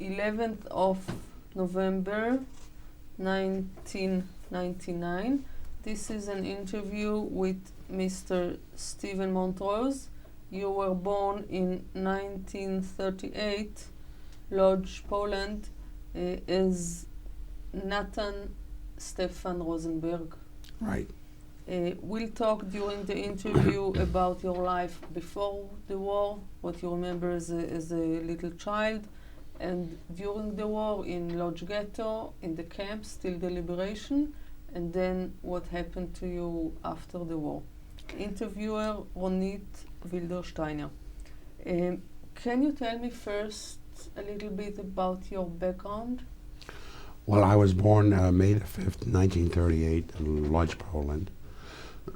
11th of November 1999. This is an interview with Mr. Steven Montrose. You were born in 1938, Lodz, Poland, as Nathan Stefan Rosenberg. Right. We'll talk during the interview about your life before the war, what you remember as a little child, and during the war in Lodz Ghetto, in the camps till the liberation, and then what happened to you after the war. Interviewer Ronit Wildersteiner. Can you tell me first a little bit about your background? Well, I was born May the 5th, 1938 in Lodz, Poland.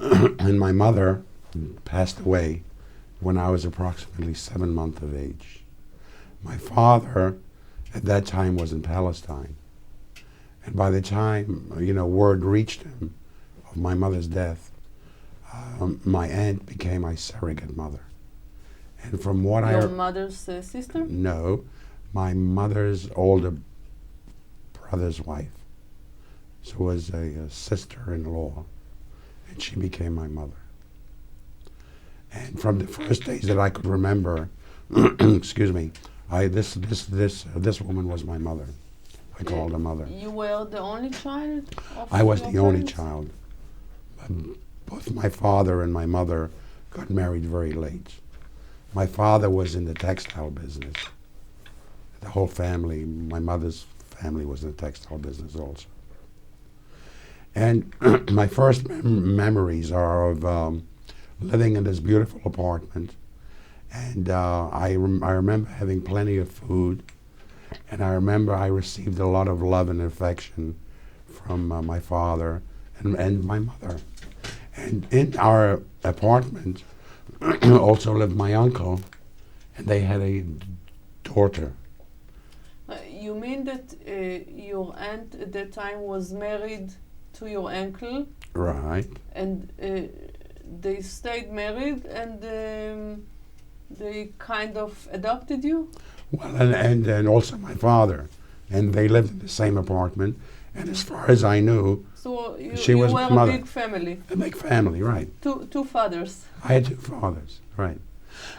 And my mother passed away when I was approximately 7 months of age. My father at that time was in Palestine. And by the time, word reached him of my mother's death, my aunt became my surrogate mother. And from what Your mother's sister? No, my mother's older brother's wife. So it was a sister-in-law, and she became my mother. And from the first days that I could remember, excuse me, this woman was my mother. I called her mother. You were the only child? I was the only parents? child. Both my father and my mother got married very late. My father was in the textile business. The whole family, my mother's family was in the textile business also. And my first memories are of living in this beautiful apartment. And I remember having plenty of food. And I remember I received a lot of love and affection from my father and my mother. And in our apartment also lived my uncle, and they had a daughter. You mean that your aunt at that time was married to your uncle? Right. And they stayed married, and they kind of adopted you? Well, and also my father, and they lived in the same apartment. And as far as I knew, so she you was were my a mother. big family. A big family, right. Two fathers. I had two fathers, right.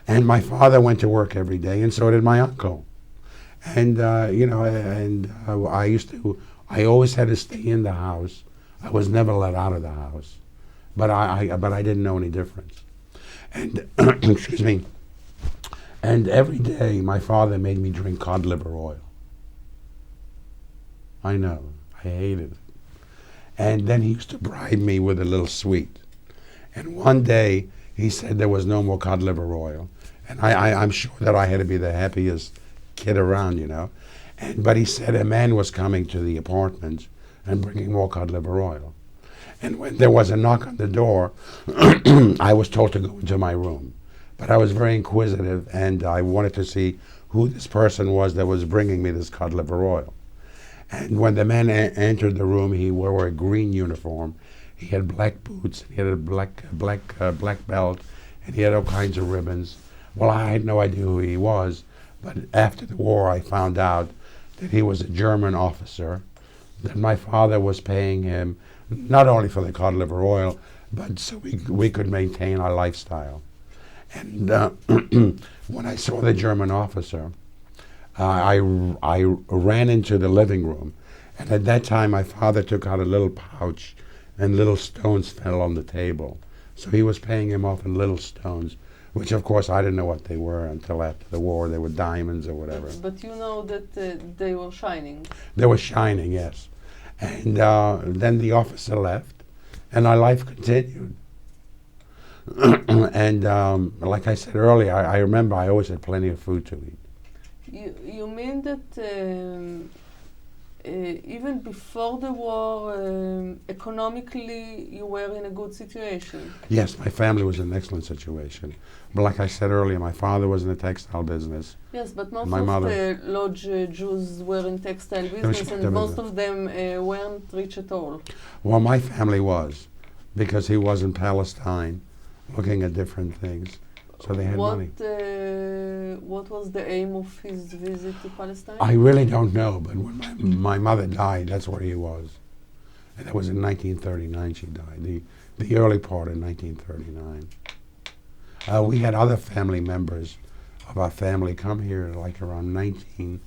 And my father went to work every day, and so did my uncle. And, I always had to stay in the house. I was never let out of the house. But I didn't know any difference. And, excuse me, and every day my father made me drink cod liver oil. I know, I hated it. And then he used to bribe me with a little sweet. And one day he said there was no more cod liver oil. And I'm sure that I had to be the happiest kid around, but he said a man was coming to the apartment and bringing more cod liver oil. And when there was a knock on the door, I was told to go into my room. But I was very inquisitive, and I wanted to see who this person was that was bringing me this cod liver oil. And when the man entered the room, he wore a green uniform. He had black boots, he had a black belt, and he had all kinds of ribbons. Well, I had no idea who he was, but after the war I found out that he was a German officer, that my father was paying him not only for the cod liver oil, but so we could maintain our lifestyle. And when I saw the German officer, I ran into the living room, and at that time my father took out a little pouch, and little stones fell on the table. So he was paying him off in little stones, which of course I didn't know what they were until after the war. They were diamonds or whatever. But you know that they were shining. They were shining, yes. And then the officer left, and our life continued. And like I said earlier, I remember I always had plenty of food to eat. You mean that even before the war, economically, you were in a good situation. Yes, my family was in an excellent situation. But like I said earlier, my father was in the textile business. Yes, but most My of mother- the Lodge Jews were in textile business, sure, and there was most a- of them weren't rich at all. Well, my family was, because he was in Palestine looking at different things. So they had money. What was the aim of his visit to Palestine? I really don't know, but when my mother died, that's where he was. And that was in 1939 she died, the early part of 1939. We had other family members of our family come here like around 19,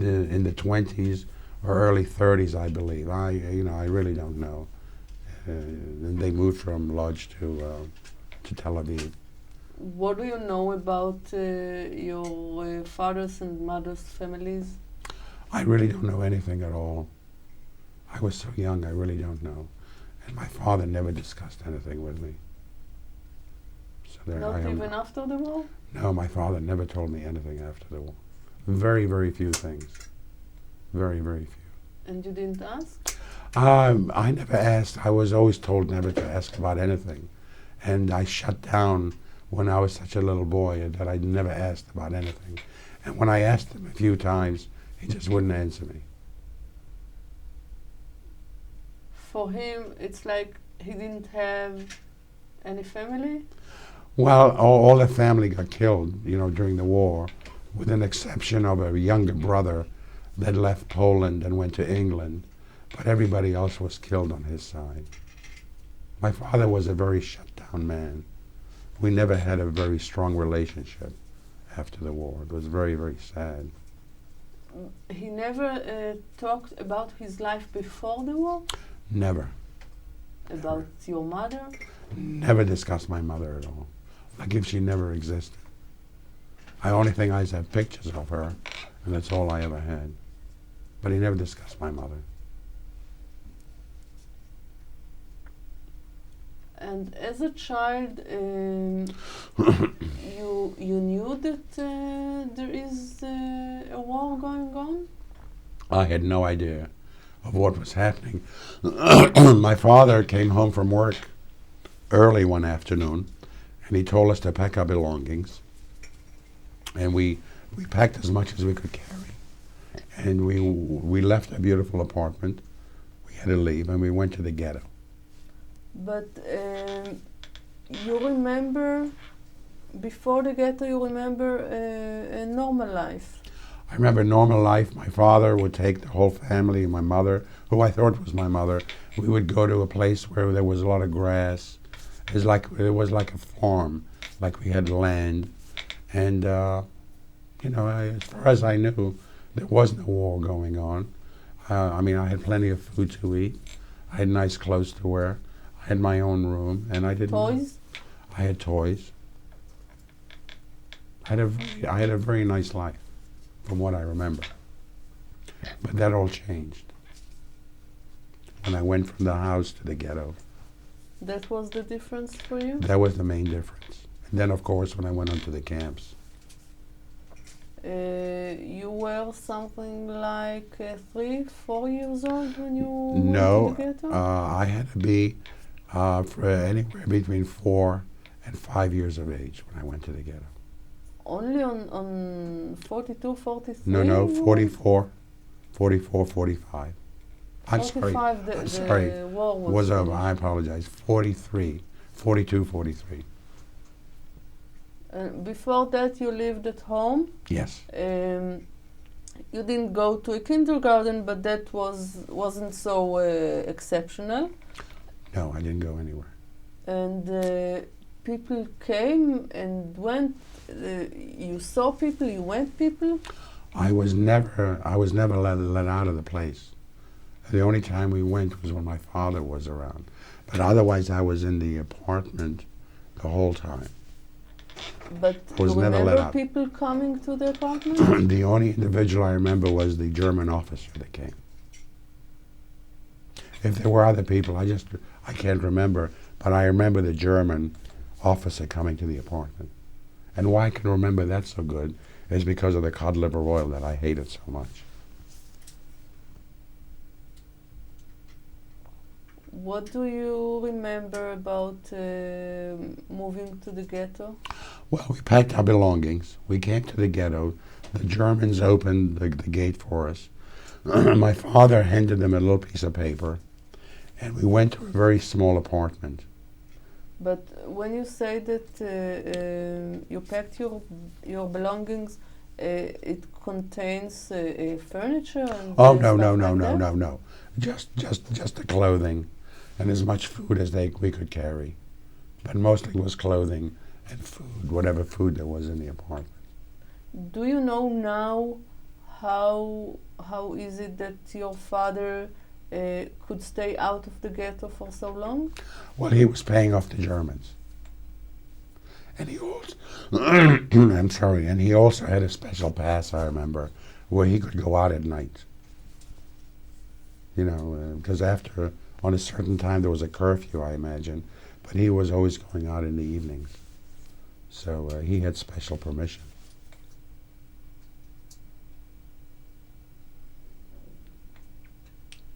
in the 20s or early 30s, I believe. I really don't know. And they moved from Lodz to Tel Aviv. What do you know about your father's and mother's families? I really don't know anything at all. I was so young, I really don't know. And my father never discussed anything with me. So there Not I am. even after the war? No, my father never told me anything after the war. Very, very few things. Very, very few. And you didn't ask? I never asked. I was always told never to ask about anything. And I shut down when I was such a little boy that I never asked about anything. And when I asked him a few times, he just wouldn't answer me. For him, it's like he didn't have any family? Well, all the family got killed, during the war, with an exception of a younger brother that left Poland and went to England. But everybody else was killed on his side. My father was a very shut-down man. We never had a very strong relationship after the war. It was very, very sad. He never talked about his life before the war? Never. About your mother? Never discussed my mother at all. Like if she never existed. The only thing I have pictures of her, and that's all I ever had. But he never discussed my mother. And as a child, you knew that there is a war going on? I had no idea of what was happening. My father came home from work early one afternoon, and he told us to pack our belongings. And we packed as much as we could carry. And we left a beautiful apartment. We had to leave, and we went to the ghetto. But you remember, before the ghetto, you remember a normal life? I remember normal life. My father would take the whole family, my mother, who I thought was my mother. We would go to a place where there was a lot of grass. It was like a farm, like we had land. And, as far as I knew, there was no war going on. I had plenty of food to eat. I had nice clothes to wear. I had my own room, and I didn't. Toys? I had toys. I had a very nice life, from what I remember. But that all changed when I went from the house to the ghetto. That was the difference for you? That was the main difference. And then, of course, when I went onto the camps. You were something like 3, 4 years old when you No, went to the ghetto? I had to be for anywhere between 4 and 5 years of age when I went to the ghetto. Only on 42, 43? No, 44, 45. I'm sorry. 45, I'm the sorry. war Was over. finished. I apologize. 43, 42, 43. Before that, you lived at home. Yes. You didn't go to a kindergarten, but that wasn't so exceptional. No, I didn't go anywhere. And people came and went. You saw people. You went people. I was never let out of the place. The only time we went was when my father was around. But otherwise, I was in the apartment the whole time. But Was you never let remember out. people coming to the apartment? The only individual I remember was the German officer that came. If there were other people, I can't remember, but I remember the German officer coming to the apartment. And why I can remember that so good is because of the cod liver oil that I hated so much. What do you remember about moving to the ghetto? Well, we packed our belongings. We came to the ghetto. The Germans opened the gate for us. My father handed them a little piece of paper, and we went to a very small apartment. But when you say that you packed your belongings, it contains furniture and Oh no stuff no no like no that? no no! Just the clothing, and as much food as we could carry, but mostly was clothing and food, whatever food there was in the apartment. Do you know now how is it that your father could stay out of the ghetto for so long? Well, he was paying off the Germans, and he also I'm sorry, and he also had a special pass. I remember where he could go out at night. You know, because after on a certain time there was a curfew, I imagine, but he was always going out in the evenings. So he had special permission.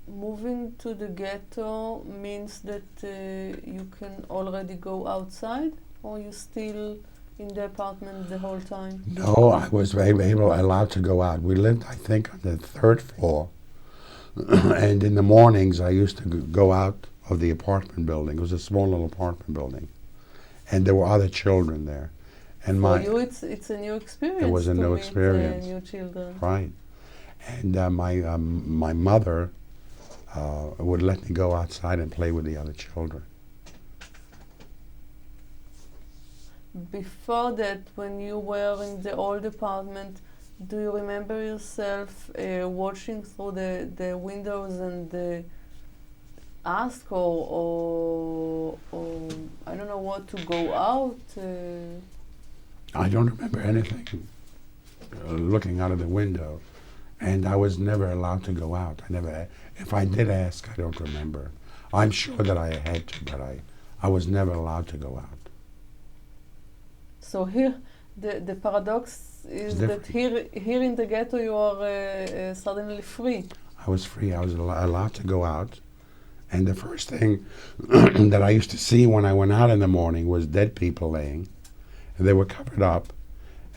Moving to the ghetto means that you can already go outside, or you still in the apartment the whole time? No, I was allowed to go out. We lived, I think, on the third floor, and in the mornings I used to go out of the apartment building. It was a small little apartment building, and there were other children there. And For you, it's a new experience. It was a to new meet, experience. new children. Right, and my mother would let me go outside and play with the other children. Before that, when you were in the old apartment, do you remember yourself watching through the windows and ask or I don't know what to go out? I don't remember anything looking out of the window, and I was never allowed to go out. If I did ask, I don't remember. I'm sure that I had to, but I was never allowed to go out. So here, the paradox is that different. here in the ghetto you are suddenly free. I was free. I was allowed to go out, and the first thing that I used to see when I went out in the morning was dead people laying, and they were covered up,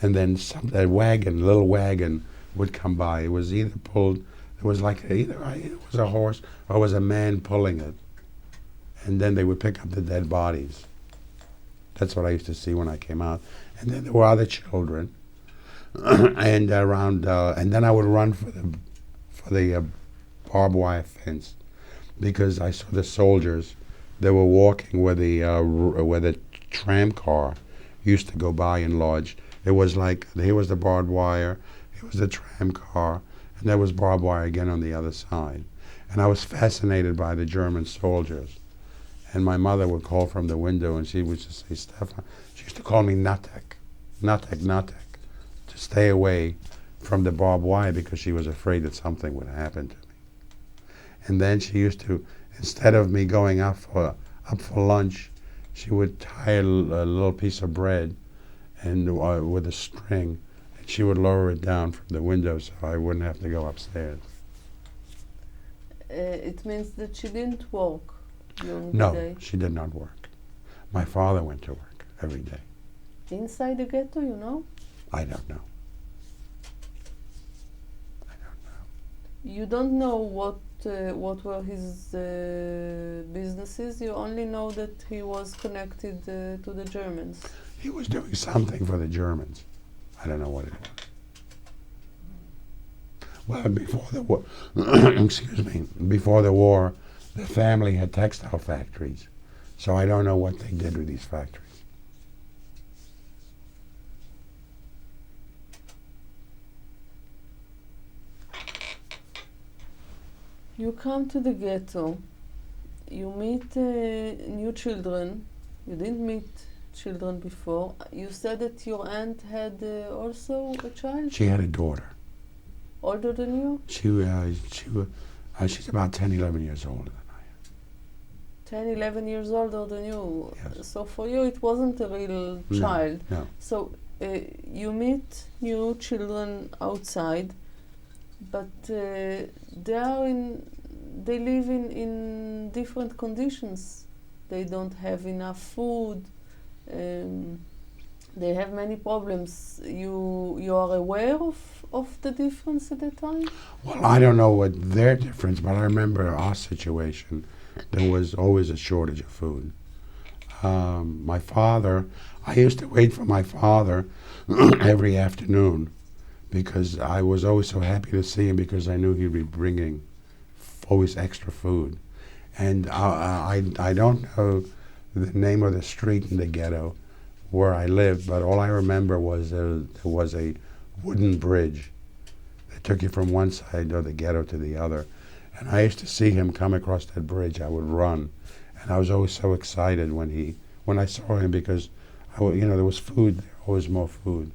and then a little wagon would come by. It was either pulled. It was like either it was a horse or it was a man pulling it, and then they would pick up the dead bodies. That's what I used to see when I came out. And then there were other children, and and then I would run for the barbed wire fence, because I saw the soldiers. They were walking where the tram car used to go by in Lodge. It was like here was the barbed wire, here was the tram car, and there was barbed wire again on the other side. And I was fascinated by the German soldiers. And my mother would call from the window, and she would just say, Stefan, she used to call me Natek, to stay away from the barbed wire because she was afraid that something would happen to me. And then she used to, instead of me going up for lunch, she would tie a little piece of bread and with a string, and she would lower it down from the window so I wouldn't have to go upstairs. It means that she didn't work during the No, day. she did not work. My father went to work every day. Inside the ghetto, you know? I don't know. You don't know what were his businesses. You only know that he was connected to the Germans. He was doing something for the Germans. I don't know what it was. Well, before the war, excuse me, before the war, the family had textile factories, so I don't know what they did with these factories. You come to the ghetto, you meet new children. You didn't meet children before. You said that your aunt had also a child, She had a daughter. older than you, She's about 10, 11 years older than I 10, 11 years older than you. Yes. So for you, it wasn't a real No, child. no. So you meet new children outside, but they live in different conditions. They don't have enough food. Um, they have many problems. You are aware of the difference at the time? Well, I don't know what their difference, but I remember our situation. There was always a shortage of food. My father, I used to wait for my father every afternoon because I was always so happy to see him because I knew he'd be bringing always extra food. And I don't know the name of the street in the ghetto where I lived, but all I remember was there was a wooden bridge that took you from one side of the ghetto to the other. And I used to see him come across that bridge. I would run, and I was always so excited when I saw him because there was food, there always more food.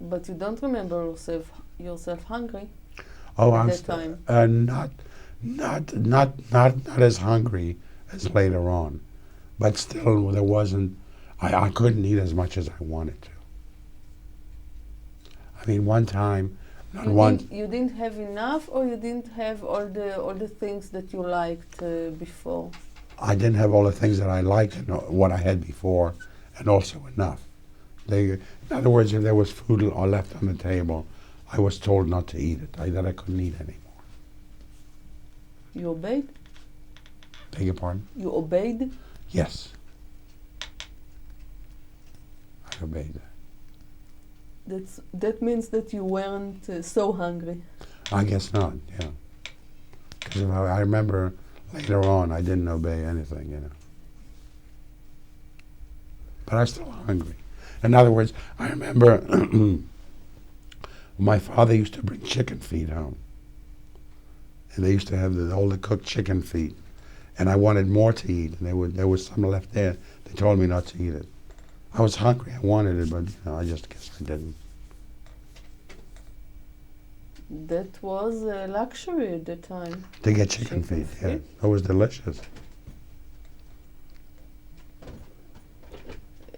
But you don't remember yourself hungry Oh, at that time? Not as hungry as later on, but still there wasn't. I couldn't eat as much as I wanted to. I mean, one time, not one. You didn't have enough, or you didn't have all the things that you liked before? I didn't have all the things that I liked and what I had before, and also enough. In other words, if there was food left on the table, I was told not to eat it. That I couldn't eat anymore. You obeyed? Beg your pardon? You obeyed? Yes. I obeyed that. That means that you weren't so hungry. I guess not, yeah. Because I remember later on I didn't obey anything, But I was still hungry. In other words, I remember my father used to bring chicken feet home. And they used to have all the cooked chicken feet. And I wanted more to eat, and there was some left there. They told me not to eat it. I was hungry, I wanted it, but I just guess I didn't. That was a luxury at the time. To get chicken feet, yeah. It was delicious.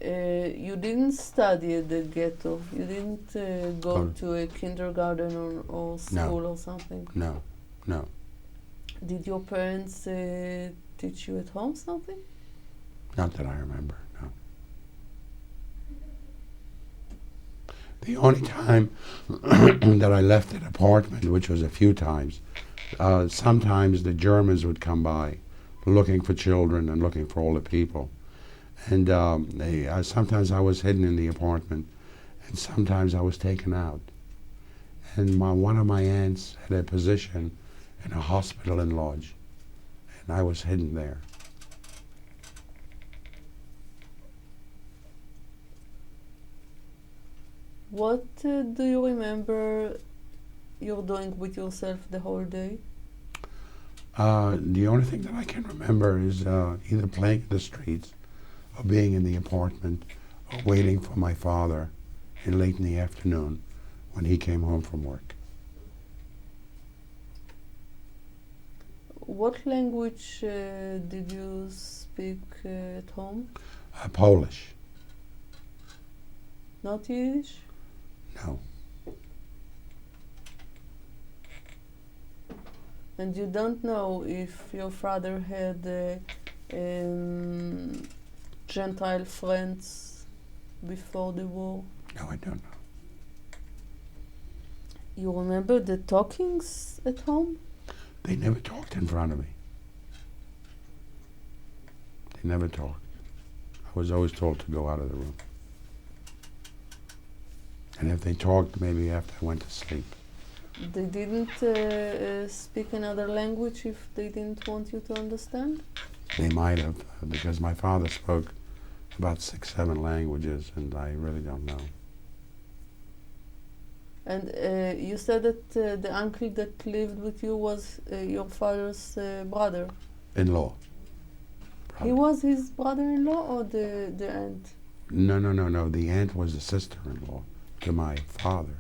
You didn't study at the ghetto. You didn't go to a kindergarten or school or something. No. Did your parents teach you at home something? Not that I remember, no. The only time that I left that apartment, which was a few times, sometimes the Germans would come by looking for children and looking for older people. And sometimes I was hidden in the apartment, and sometimes I was taken out. And one of my aunts had a position in a hospital in Lodz, and I was hidden there. What do you remember you're doing with yourself the whole day? The only thing that I can remember is either playing in the streets or being in the apartment or waiting for my father late in the afternoon when he came home from work. What language did you speak at home? Polish. Not Yiddish? No. And you don't know if your father had Gentile friends before the war? No, I don't know. You remember the talkings at home? They never talked in front of me. They never talked. I was always told to go out of the room. And if they talked, maybe after I went to sleep. They didn't speak another language if they didn't want you to understand? They might have, because my father spoke about 6, 7 languages, and I really don't know. And you said that the uncle that lived with you was your father's brother. In-law. He was his brother-in-law or the aunt? No. The aunt was the sister-in-law to my father.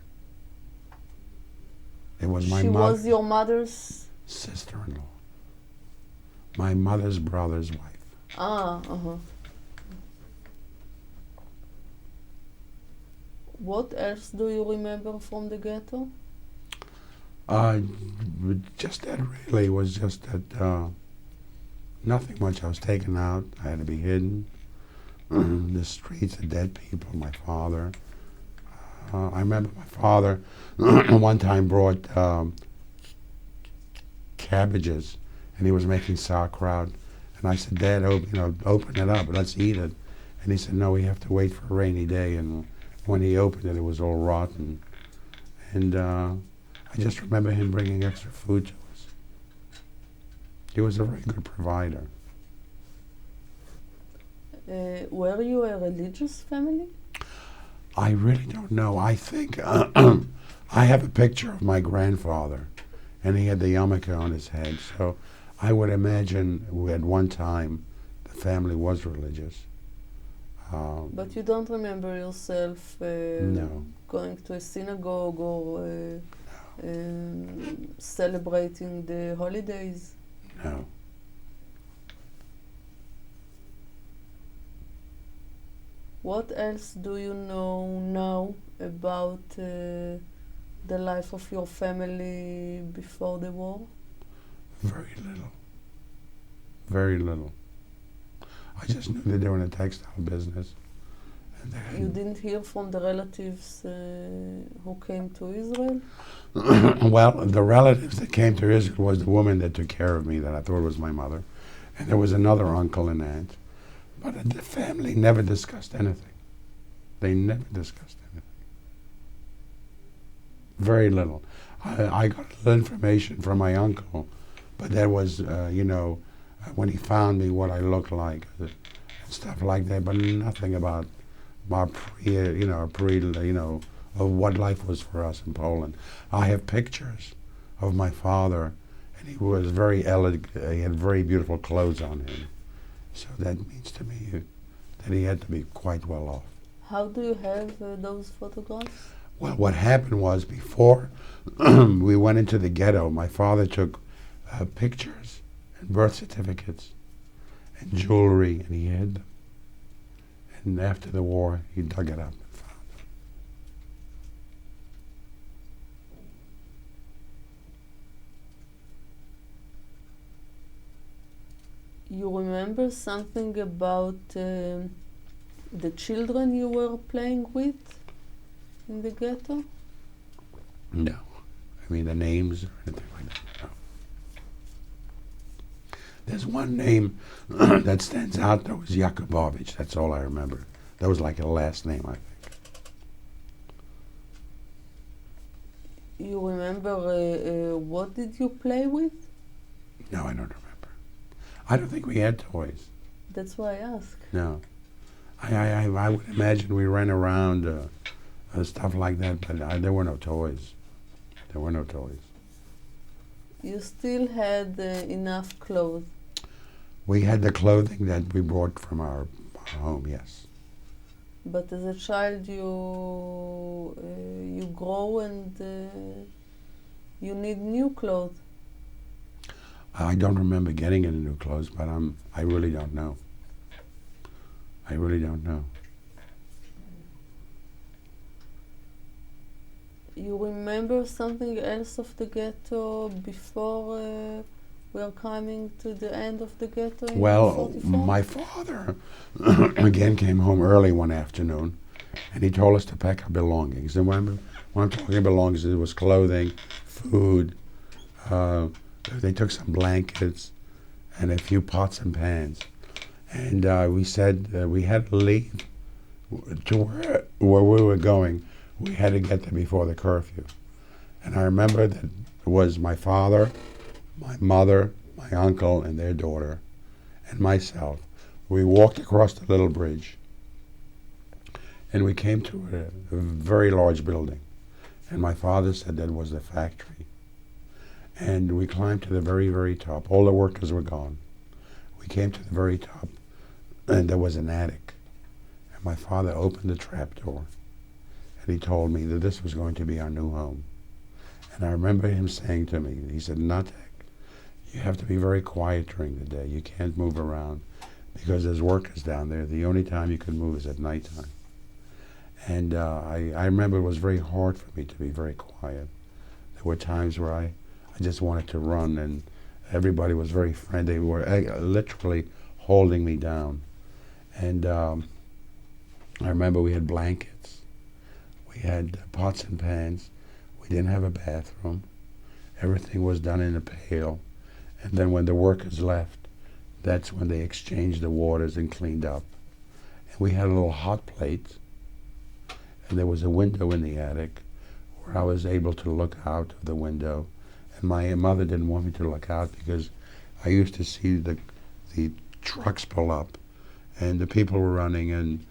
It was my She mother. was your mother's sister-in-law. My mother's brother's wife. Uh-huh. What else do you remember from the ghetto? Just that really was just that nothing much. I was taken out. I had to be hidden. The streets, the dead people, my father. I remember my father one time brought cabbages, and he was making sauerkraut. And I said, Dad, open it up, let's eat it. And he said, no, we have to wait for a rainy day. And when he opened it, it was all rotten. And I just remember him bringing extra food to us. He was a very good provider. Were you a religious family? I really don't know. I think I have a picture of my grandfather, and he had the yarmulke on his head. So I would imagine at one time the family was religious. But you don't remember yourself No. going to a synagogue or celebrating the holidays? No. What else do you know now about the life of your family before the war? Very little. Very little. I just knew that they were in the textile business. And they You didn't hear from the relatives who came to Israel? well, the relatives that came to Israel was the woman that took care of me, that I thought was my mother. And there was another uncle and aunt. But the family never discussed anything. They never discussed anything. Very little. I got a little information from my uncle, but that was, when he found me, what I looked like, and stuff like that, but nothing about my of what life was for us in Poland. I have pictures of my father, and he was very elegant. He had very beautiful clothes on him. So that means to me that he had to be quite well off. How do you have those photographs? Well, what happened was before we went into the ghetto, my father took pictures and birth certificates and jewelry, and he hid them. And after the war, he dug it up and found them. You remember something about the children you were playing with in the ghetto? No. I mean, the names or anything like that, no. There's one name that stands out, that was Yakubovich. That's all I remember. That was like a last name, I think. You remember what did you play with? No, I don't remember. I don't think we had toys. That's why I ask. No. I would imagine we ran around stuff like that, but there were no toys. There were no toys. You still had enough clothes. We had the clothing that we brought from our home, yes. But as a child, you grow and you need new clothes. I don't remember getting any new clothes, but I really don't know. I really don't know. You remember something else of the ghetto before we are coming to the end of the ghetto in Well, 1944? my father again came home early one afternoon, and he told us to pack our belongings. And when I'm talking belongings, it was clothing, food. They took some blankets and a few pots and pans. And we said we had to leave to where we were going. We had to get there before the curfew. And I remember that it was my father, my mother, my uncle, and their daughter, and myself. We walked across the little bridge, and we came to a very large building. And my father said that was the factory. And we climbed to the very, very top. All the workers were gone. We came to the very top, and there was an attic. And my father opened the trapdoor, and he told me that this was going to be our new home. And I remember him saying to me, he said, Natek, you have to be very quiet during the day. You can't move around because there's workers down there. The only time you can move is at nighttime. And I remember it was very hard for me to be very quiet. There were times where I just wanted to run, and everybody was very friendly. They were literally holding me down. And I remember we had blankets. We had pots and pans. We didn't have a bathroom. Everything was done in a pail. And then when the workers left, that's when they exchanged the waters and cleaned up. And we had a little hot plate, and there was a window in the attic where I was able to look out of the window. And my mother didn't want me to look out because I used to see the trucks pull up, and the people were running, and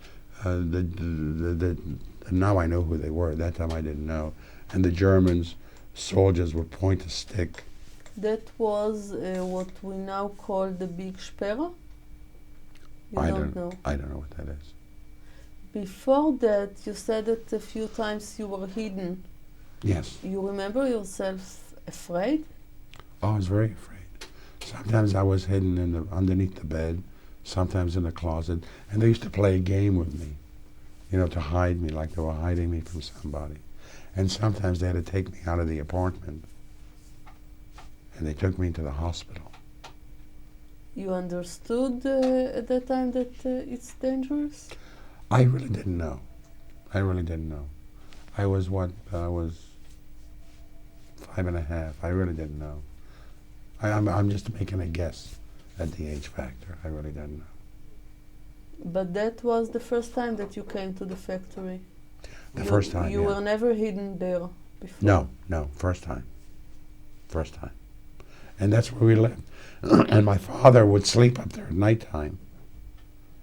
now I know who they were. At that time I didn't know. And the Germans, soldiers, would point a stick. That was what we now call the Big Sperre? You I don't know. I don't know what that is. Before that, you said that a few times you were hidden. Yes. You remember yourself afraid? Oh, I was very afraid. Sometimes I was hidden underneath the bed, sometimes in the closet, and they used to play a game with me, to hide me, like they were hiding me from somebody. And sometimes they had to take me out of the apartment, and they took me to the hospital. You understood at that time that it's dangerous? I really didn't know. I really didn't know. I was 5.5. I really didn't know. I'm just making a guess at the age factor. I really didn't know. But that was the first time that you came to the factory? First time, You yeah. were never hidden there before? No, first time. First time. And that's where we lived. And my father would sleep up there at nighttime.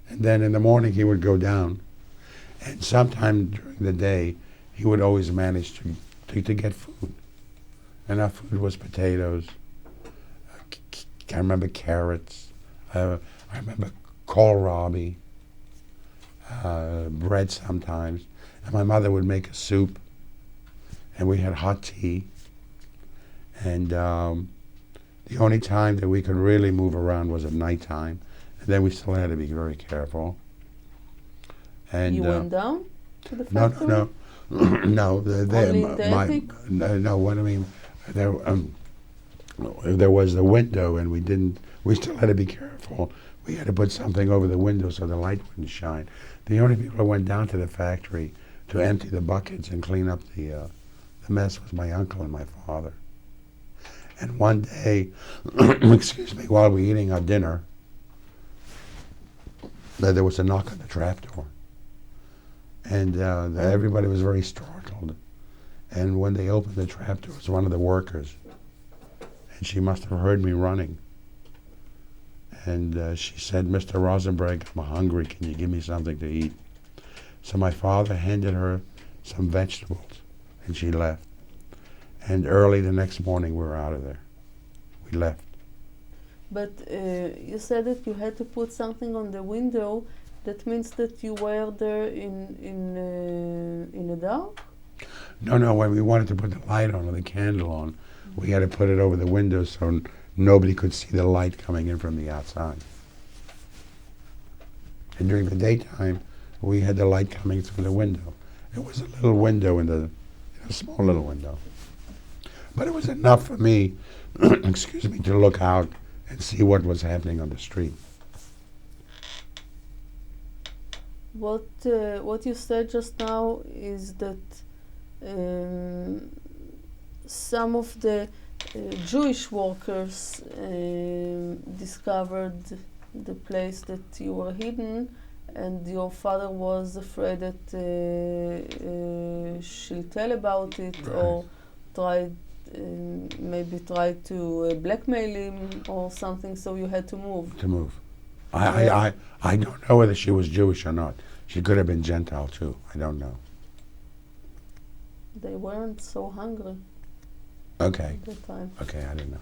And then in the morning he would go down. And sometime during the day he would always manage to get food. And our food was potatoes. I remember carrots. I remember kohlrabi, bread sometimes. And my mother would make a soup. And we had hot tea. And the only time that we could really move around was at nighttime. And then we still had to be very careful. And you went down to the no, factory? no. No, Only in the attic? no. What I mean, there was the window, and we still had to be careful. We had to put something over the window so the light wouldn't shine. The only people who went down to the factory to empty the buckets and clean up the mess was my uncle and my father. And one day, excuse me, while we were eating our dinner, there was a knock on the trapdoor. And everybody was very startled. And when they opened the trapdoor, it was one of the workers. And she must have heard me running. And she said, "Mr. Rosenberg, I'm hungry. Can you give me something to eat?" So my father handed her some vegetables, and she left. And early the next morning, we were out of there. We left. But you said that you had to put something on the window. That means that you were there in the dark? No, when we wanted to put the light on or the candle on, we had to put it over the window so nobody could see the light coming in from the outside. And during the daytime, we had the light coming through the window. It was a little window a small little window. But it was enough for me, excuse me, to look out and see what was happening on the street. What you said just now is that some of the Jewish workers discovered the place that you were hidden, and your father was afraid that she'll tell about it, Right. or maybe try to blackmail him or something, so you had to move. To move. I don't know whether she was Jewish or not. She could have been Gentile too. I don't know. They weren't so hungry Okay. at the time. Okay, I didn't know.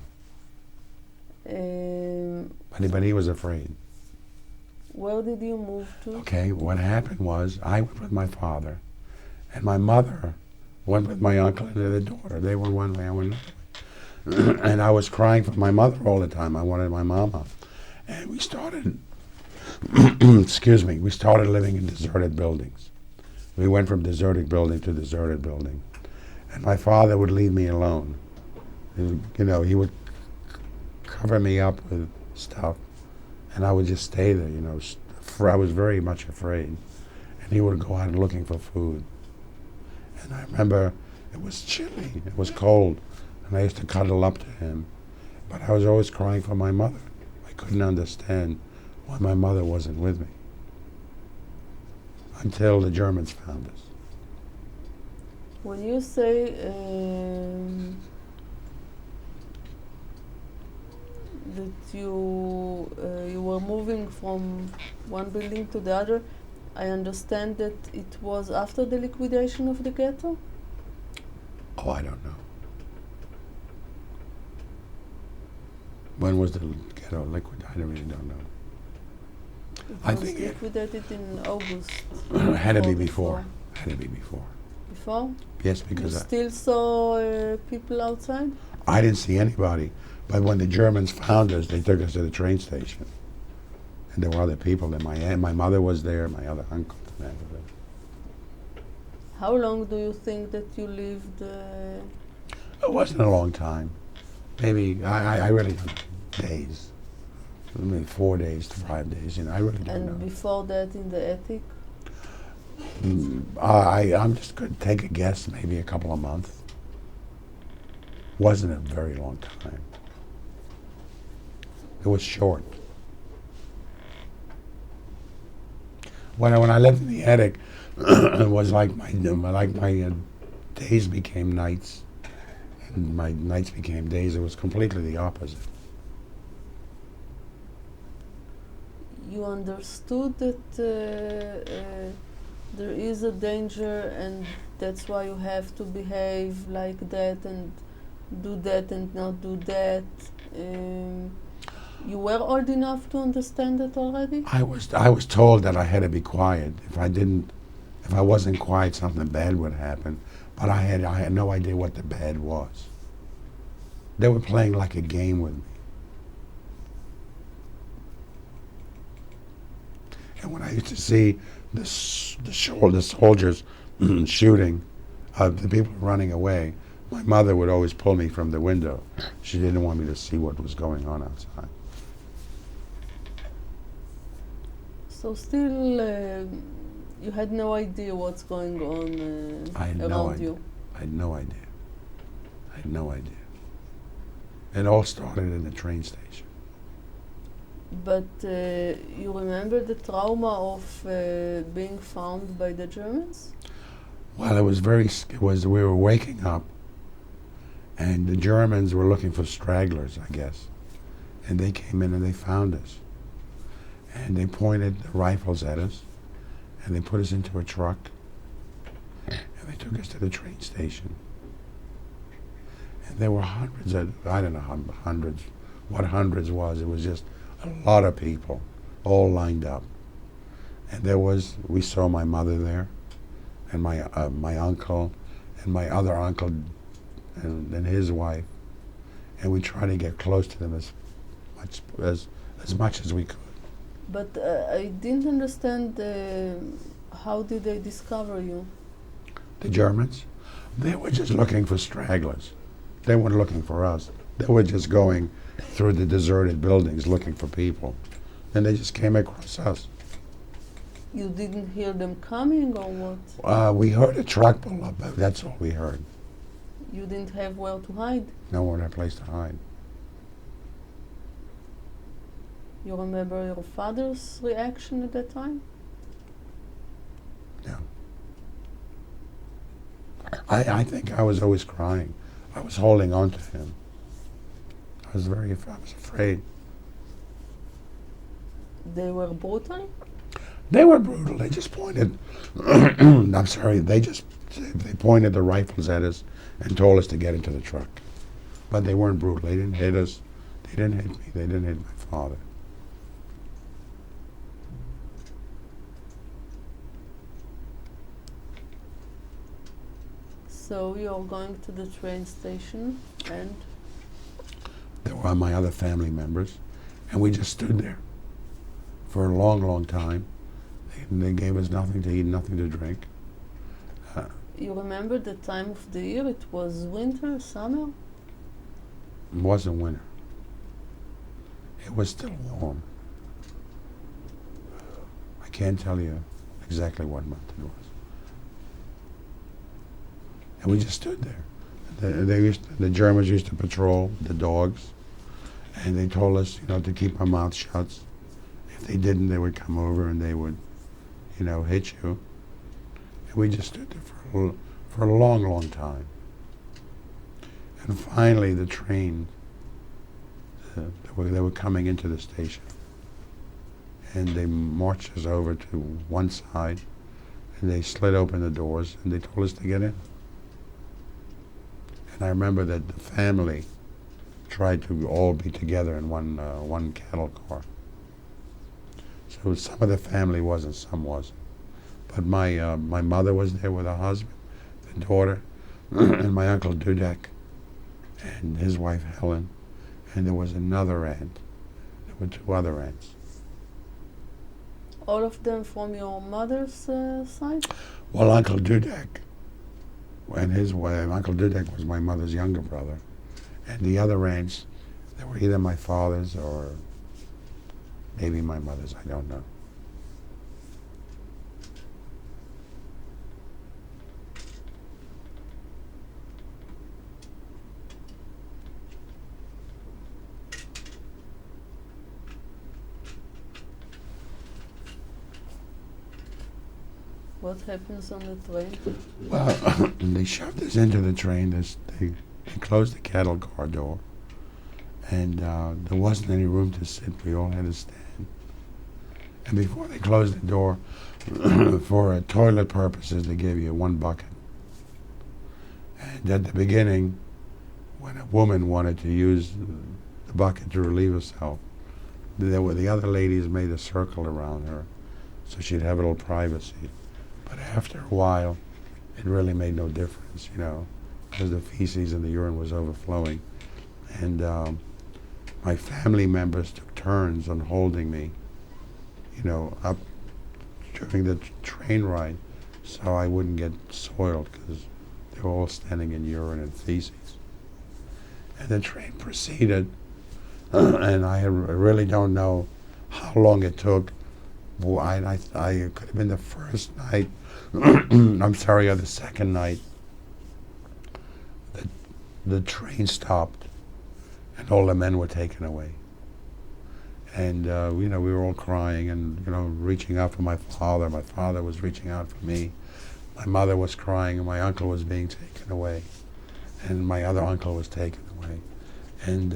But he was afraid. Where did you move to? Okay, what happened was I went with my father, and my mother went with my uncle and the daughter. They went one way, I went another way. And I was crying for my mother all the time. I wanted my mama. And we started, excuse me, we started living in deserted buildings. We went from deserted building to deserted building. and my father would leave me alone. He would cover me up with stuff, and I would just stay there. I was very much afraid, and he would go out looking for food. And I remember it was chilly, it was cold, and I used to cuddle up to him, but I was always crying for my mother. I couldn't understand why my mother wasn't with me until the Germans found us. When you say that you were moving from one building to the other, I understand that it was after the liquidation of the ghetto? Oh, I don't know. When was the ghetto liquid? I really don't know. It I was think it liquidated in August. had to be or before. Had to be before. Before? Yes, You because still saw people outside? I didn't see anybody. But when the Germans found us, they took us to the train station. And there were other people there. My mother was there, my other uncles and everything. How long do you think that you lived? It wasn't a long time. Maybe, I really don't know. Days. Maybe 4 days to 5 days, I really don't And know. before that in the attic? I'm just going to take a guess, maybe a couple of months. Wasn't a very long time. It was short. When I lived in the attic, it was like my days became nights, and my nights became days. It was completely the opposite. You understood that there is a danger, and that's why you have to behave like that and do that and not do that. You were old enough to understand that already? I was told that I had to be quiet. If I wasn't quiet, something bad would happen. But I had no idea what the bad was. They were playing like a game with me. And when I used to see the soldiers shooting, the people running away, my mother would always pull me from the window. She didn't want me to see what was going on outside. So still, you had no idea what's going on I had around no idea. you. I had no idea. I had no idea. It all started in the train station. But you remember the trauma of being found by the Germans? Well, we were waking up, and the Germans were looking for stragglers, I guess. And they came in and they found us. And they pointed the rifles at us, and they put us into a truck, and they took us to the train station. And there were hundreds I don't know how hundreds, what hundreds was. It was just a lot of people, all lined up. And we saw my mother there, and my uncle, and my other uncle, and his wife. And we tried to get close to them as much as we could. But I didn't understand how did they discover you? The Germans, they were just looking for stragglers. They weren't looking for us. They were just going through the deserted buildings looking for people. And they just came across us. You didn't hear them coming or what? We heard a truck pull up, but that's all we heard. You didn't have where to hide? Nowhere, a place to hide. You remember your father's reaction at that time? No. I think I was always crying. I was holding on to him. I was afraid. They were brutal? They were brutal. They just pointed. I'm sorry. They pointed the rifles at us and told us to get into the truck. But they weren't brutal. They didn't hit us. They didn't hit me. They didn't hit my father. So you're going to the train station and? There were my other family members, and we just stood there for a long, long time. They gave us nothing to eat, nothing to drink. You remember the time of the year? It was winter, summer? It wasn't winter. It was still warm. I can't tell you exactly what month it was. And we just stood there. The Germans used to patrol the dogs, and they told us, to keep our mouths shut. If they didn't, they would come over and they would, hit you. And we just stood there for a long, long time. And finally, the train, they were coming into the station, and they marched us over to one side, and they slid open the doors, and they told us to get in. And I remember that the family tried to all be together in one cattle car. So some of the family was and some wasn't. But my mother was there with her husband, the daughter, and my uncle Dudek, and his wife Helen, and there was another aunt. There were two other aunts. All of them from your mother's side? Well, Uncle Dudek and his wife, Uncle Dudek was my mother's younger brother, and the other aunts, they were either my father's or maybe my mother's, I don't know. What happens on the train? Well, they shoved us into the train. They closed the cattle car door, and there wasn't any room to sit. We all had to stand. And before they closed the door, for toilet purposes, they gave you one bucket. And at the beginning, when a woman wanted to use the bucket to relieve herself, the other ladies made a circle around her, so she'd have a little privacy. But after a while, it really made no difference, because the feces and the urine was overflowing. And my family members took turns on holding me, up during the train ride, so I wouldn't get soiled, because they were all standing in urine and feces. And the train proceeded, and I really don't know how long it took. Well, I could have been the first night, I'm sorry, or the second night. The train stopped, and all the men were taken away. And, we were all crying and, reaching out for my father. My father was reaching out for me. My mother was crying, and my uncle was being taken away. And my other uncle was taken away. And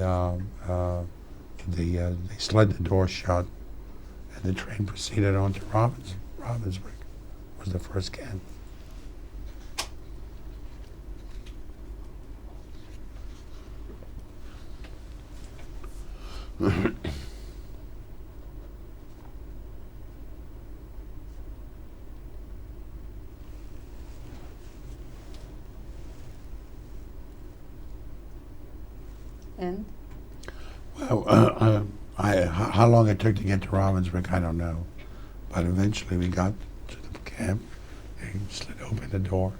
they slid the door shut, and the train proceeded on to Ravensbrück. Was the first camp. And? Well, how long it took to get to Ravensbrück, I don't know. But eventually we got to the camp. They slid open the door.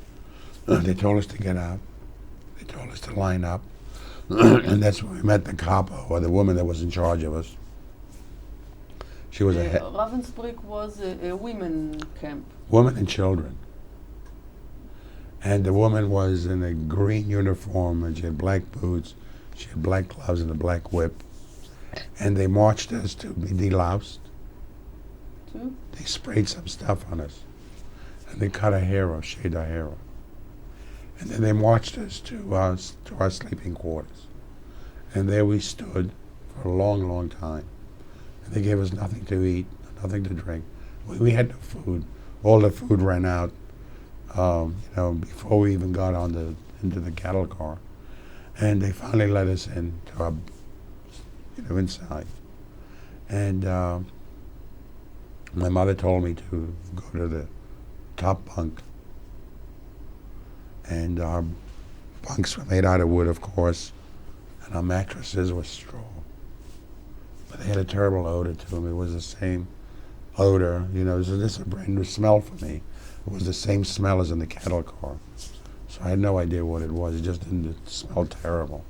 They told us to get out. They told us to line up. And that's when we met the capo, or the woman that was in charge of us. She was a Ravensbrück was a women camp. Women and children. And the woman was in a green uniform, and she had black boots, she had black gloves and a black whip. And they marched us to be deloused. They sprayed some stuff on us. And they cut our hair off, shaved our hair off. And then they marched us to our sleeping quarters. And there we stood for a long, long time. And they gave us nothing to eat, nothing to drink. We had no food. All the food ran out, before we even got into the cattle car. And they finally let us in to our, inside. And my mother told me to go to the top bunk. And our bunks were made out of wood, of course, and our mattresses were straw. But they had a terrible odor to them. It was the same odor, it was just a brand new smell for me It was the same smell as in the cattle car. So I had no idea what it was. It just didn't smell terrible.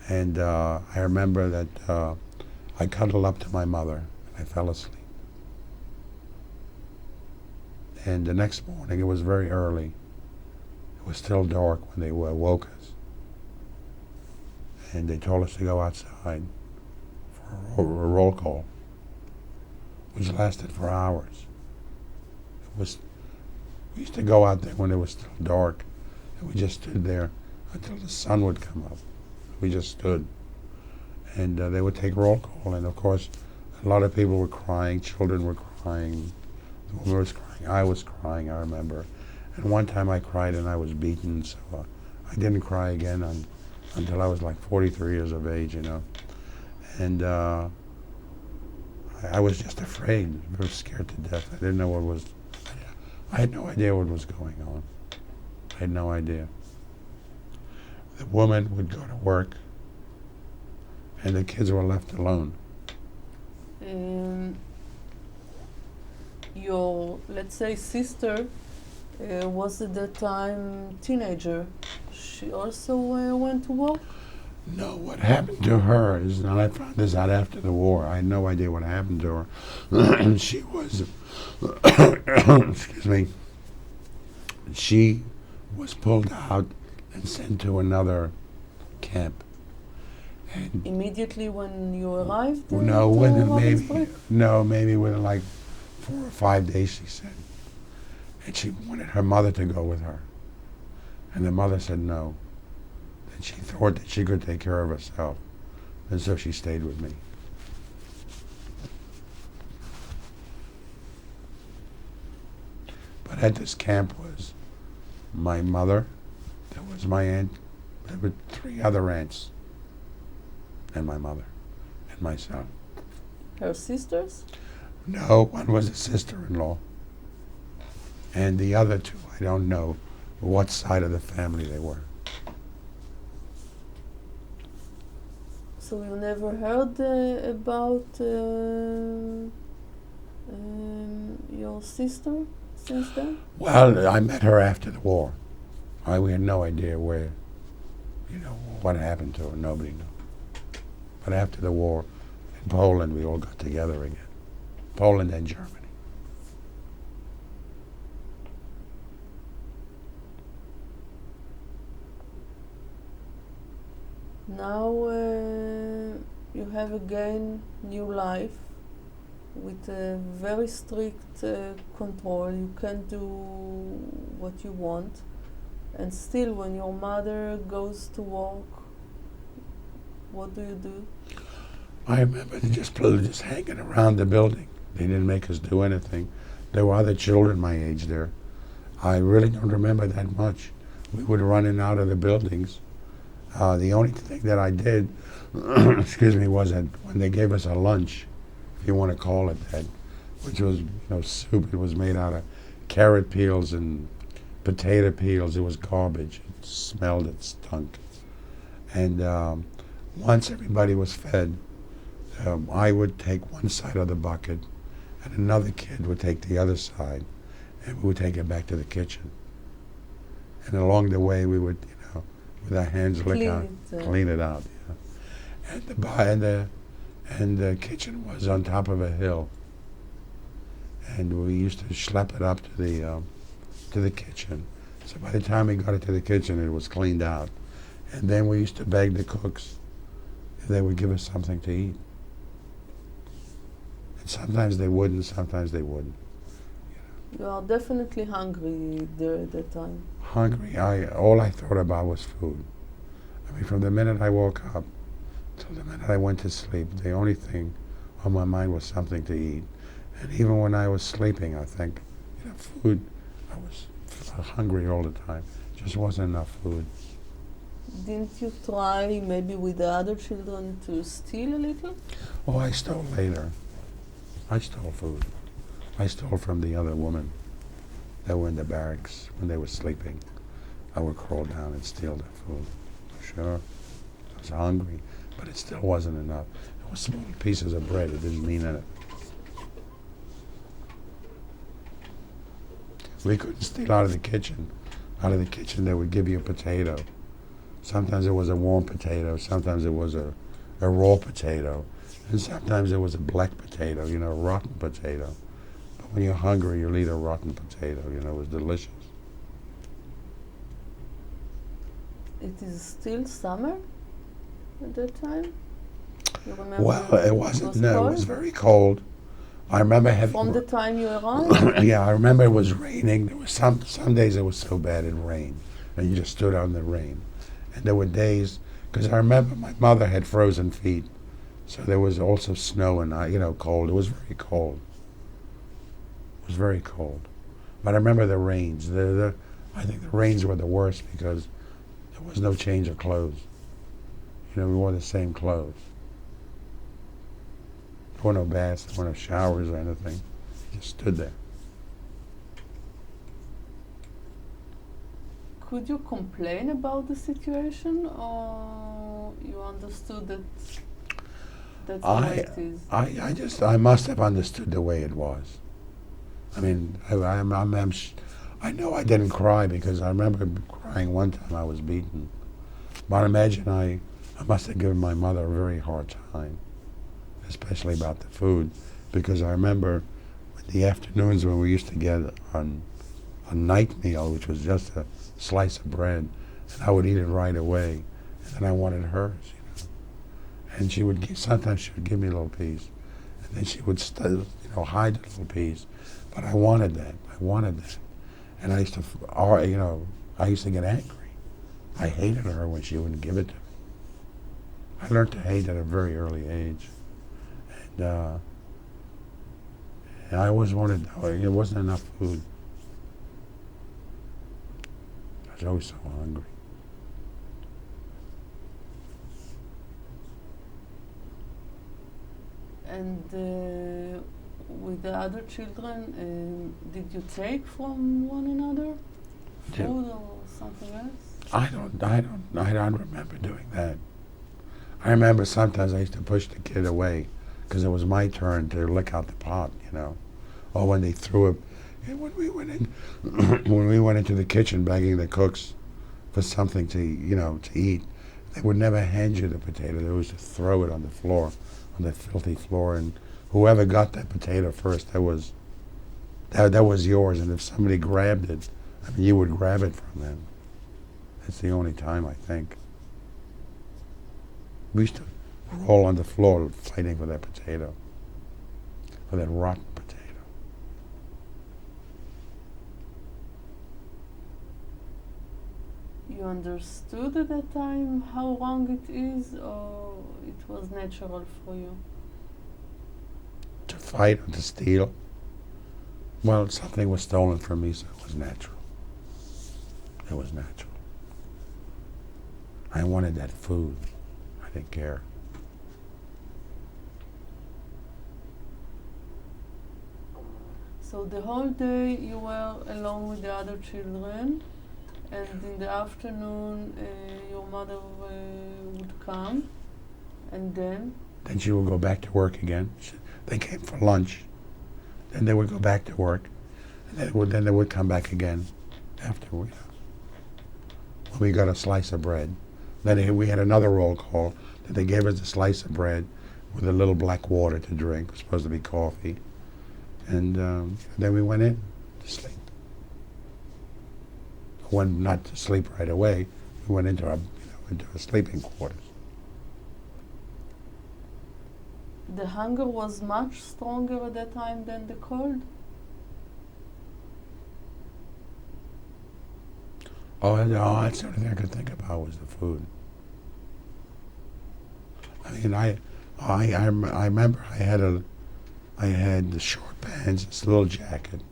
And I remember that I cuddled up to my mother and I fell asleep. And the next morning, it was very early. It was still dark when they woke us. And they told us to go outside for a roll call, which lasted for hours. We used to go out there when it was still dark, and we just stood there until the sun would come up. We just stood. And they would take roll call, and of course, a lot of people were crying, children were crying, the woman was crying, I was crying, I remember. And one time I cried and I was beaten, so I didn't cry again until I was like 43 years of age, you know. And I was just afraid, I was scared to death. I didn't know what was, I had no idea what was going on. I had no idea. The woman would go to work and the kids were left alone. Your, let's say, sister was at that time teenager. She also went to work? No, what happened to her is, and I found this out after the war, I had no idea what happened to her. She was, excuse me, she was pulled out and sent to another camp. And Immediately when you arrived? no, to within Ravensbrück? maybe within like 4 or 5 days, she said. And she wanted her mother to go with her. And the mother said no. And she thought that she could take care of herself. And so she stayed with me. But at this camp was my mother, there was my aunt, there were 3 other aunts, and my mother, and my son. Her sisters? No, one was a sister-in-law. And the other 2, I don't know what side of the family they were. So you never heard about your sister since then? Well, I met her after the war. We had no idea where, what happened to her. Nobody knew. But after the war, in Poland, we all got together again. Poland and Germany. Now you have again new life with a very strict control. You can do what you want, and still when your mother goes to work, what do? I remember just hanging around the building. They didn't make us do anything. There were other children my age there. I really don't remember that much. We would run in and out of the buildings. The only thing that I did, excuse me, was that when they gave us a lunch, if you want to call it that, which was soup. It was made out of carrot peels and potato peels. It was garbage. It smelled. It stunk. And once everybody was fed, I would take one side of the bucket, and another kid would take the other side, and we would take it back to the kitchen. And along the way, we would, with our hands clean it out. Yeah. And the kitchen was on top of a hill, and we used to schlep it up to the kitchen. So by the time we got it to the kitchen, it was cleaned out. And then we used to beg the cooks if they would give us something to eat. And sometimes they wouldn't, sometimes they wouldn't. You are definitely hungry there at that time. Hungry, all I thought about was food. I mean, from the minute I woke up till the minute I went to sleep, the only thing on my mind was something to eat. And even when I was sleeping, I think, food, I was hungry all the time. Just wasn't enough food. Didn't you try maybe with the other children to steal a little? Oh, I stole later. I stole food. I stole from the other women that were in the barracks when they were sleeping. I would crawl down and steal their food. Sure. I was hungry, but it still wasn't enough. It was small pieces of bread. It didn't mean anything. We couldn't steal out of the kitchen. Out of the kitchen, they would give you a potato. Sometimes it was a warm potato. Sometimes it was a raw potato. And sometimes it was a black potato, you know, a rotten potato. But when you're hungry, you'll eat a rotten potato, you know, it was delicious. It is still summer at that time? You remember? Well, it wasn't, was no, it cold? was very cold. I remember having... From the time you arrived? Yeah, I remember it was raining. There was some days it was so bad it rained, and you just stood out in the rain. And there were days, because I remember my mother had frozen feet, so there was also snow and you know, cold. It was very cold. It was very cold. But I remember the rains. I think the rains were the worst because there was no change of clothes. You know, we wore the same clothes. There were no baths, there were no showers or anything. Just stood there. Could you complain about the situation, or you understood that that's the way it is? I must have understood the way it was. I mean, I know I didn't cry because I remember crying one time I was beaten. But I imagine I must have given my mother a very hard time, especially about the food, because I remember the afternoons when we used to get on a night meal, which was just a slice of bread, and I would eat it right away, and then I wanted hers, you know. And she would sometimes she would give me a little piece, and then she would hide the little piece, but I wanted that. I wanted that, and I used to, I used to get angry. I hated her when she wouldn't give it to me. I learned to hate at a very early age, and I always wanted. It wasn't enough food. I was always so hungry. And with the other children, did you take from one another food or something else? I don't remember doing that. I remember sometimes I used to push the kid away because it was my turn to lick out the pot, you know. Or when they threw it, and when we went in, when we went into the kitchen begging the cooks for something to eat, they would never hand you the potato. They always just throw it on the floor, on the filthy floor, and whoever got that potato first, that was yours. And if somebody grabbed it, I mean, you would grab it from them. That's the only time, I think. We used to roll on the floor fighting for that potato, for that rotten potato. You understood at that time how wrong it is, or it was natural for you? To fight or to steal? Well, something was stolen from me, so it was natural. It was natural. I wanted that food. I didn't care. So the whole day you were alone with the other children, and in the afternoon your mother would come, and then? Then she would go back to work again. They came for lunch. Then they would go back to work. And then they would come back again after when we got a slice of bread. Then we had another roll call that they gave us a slice of bread with a little black water to drink. It was supposed to be coffee. And then we went in to sleep. Went not to sleep right away. We went into our sleeping quarters. The hunger was much stronger at that time than the cold? Oh, no, that's the only thing I could think about was the food. I mean, I remember I had the short pants, this little jacket,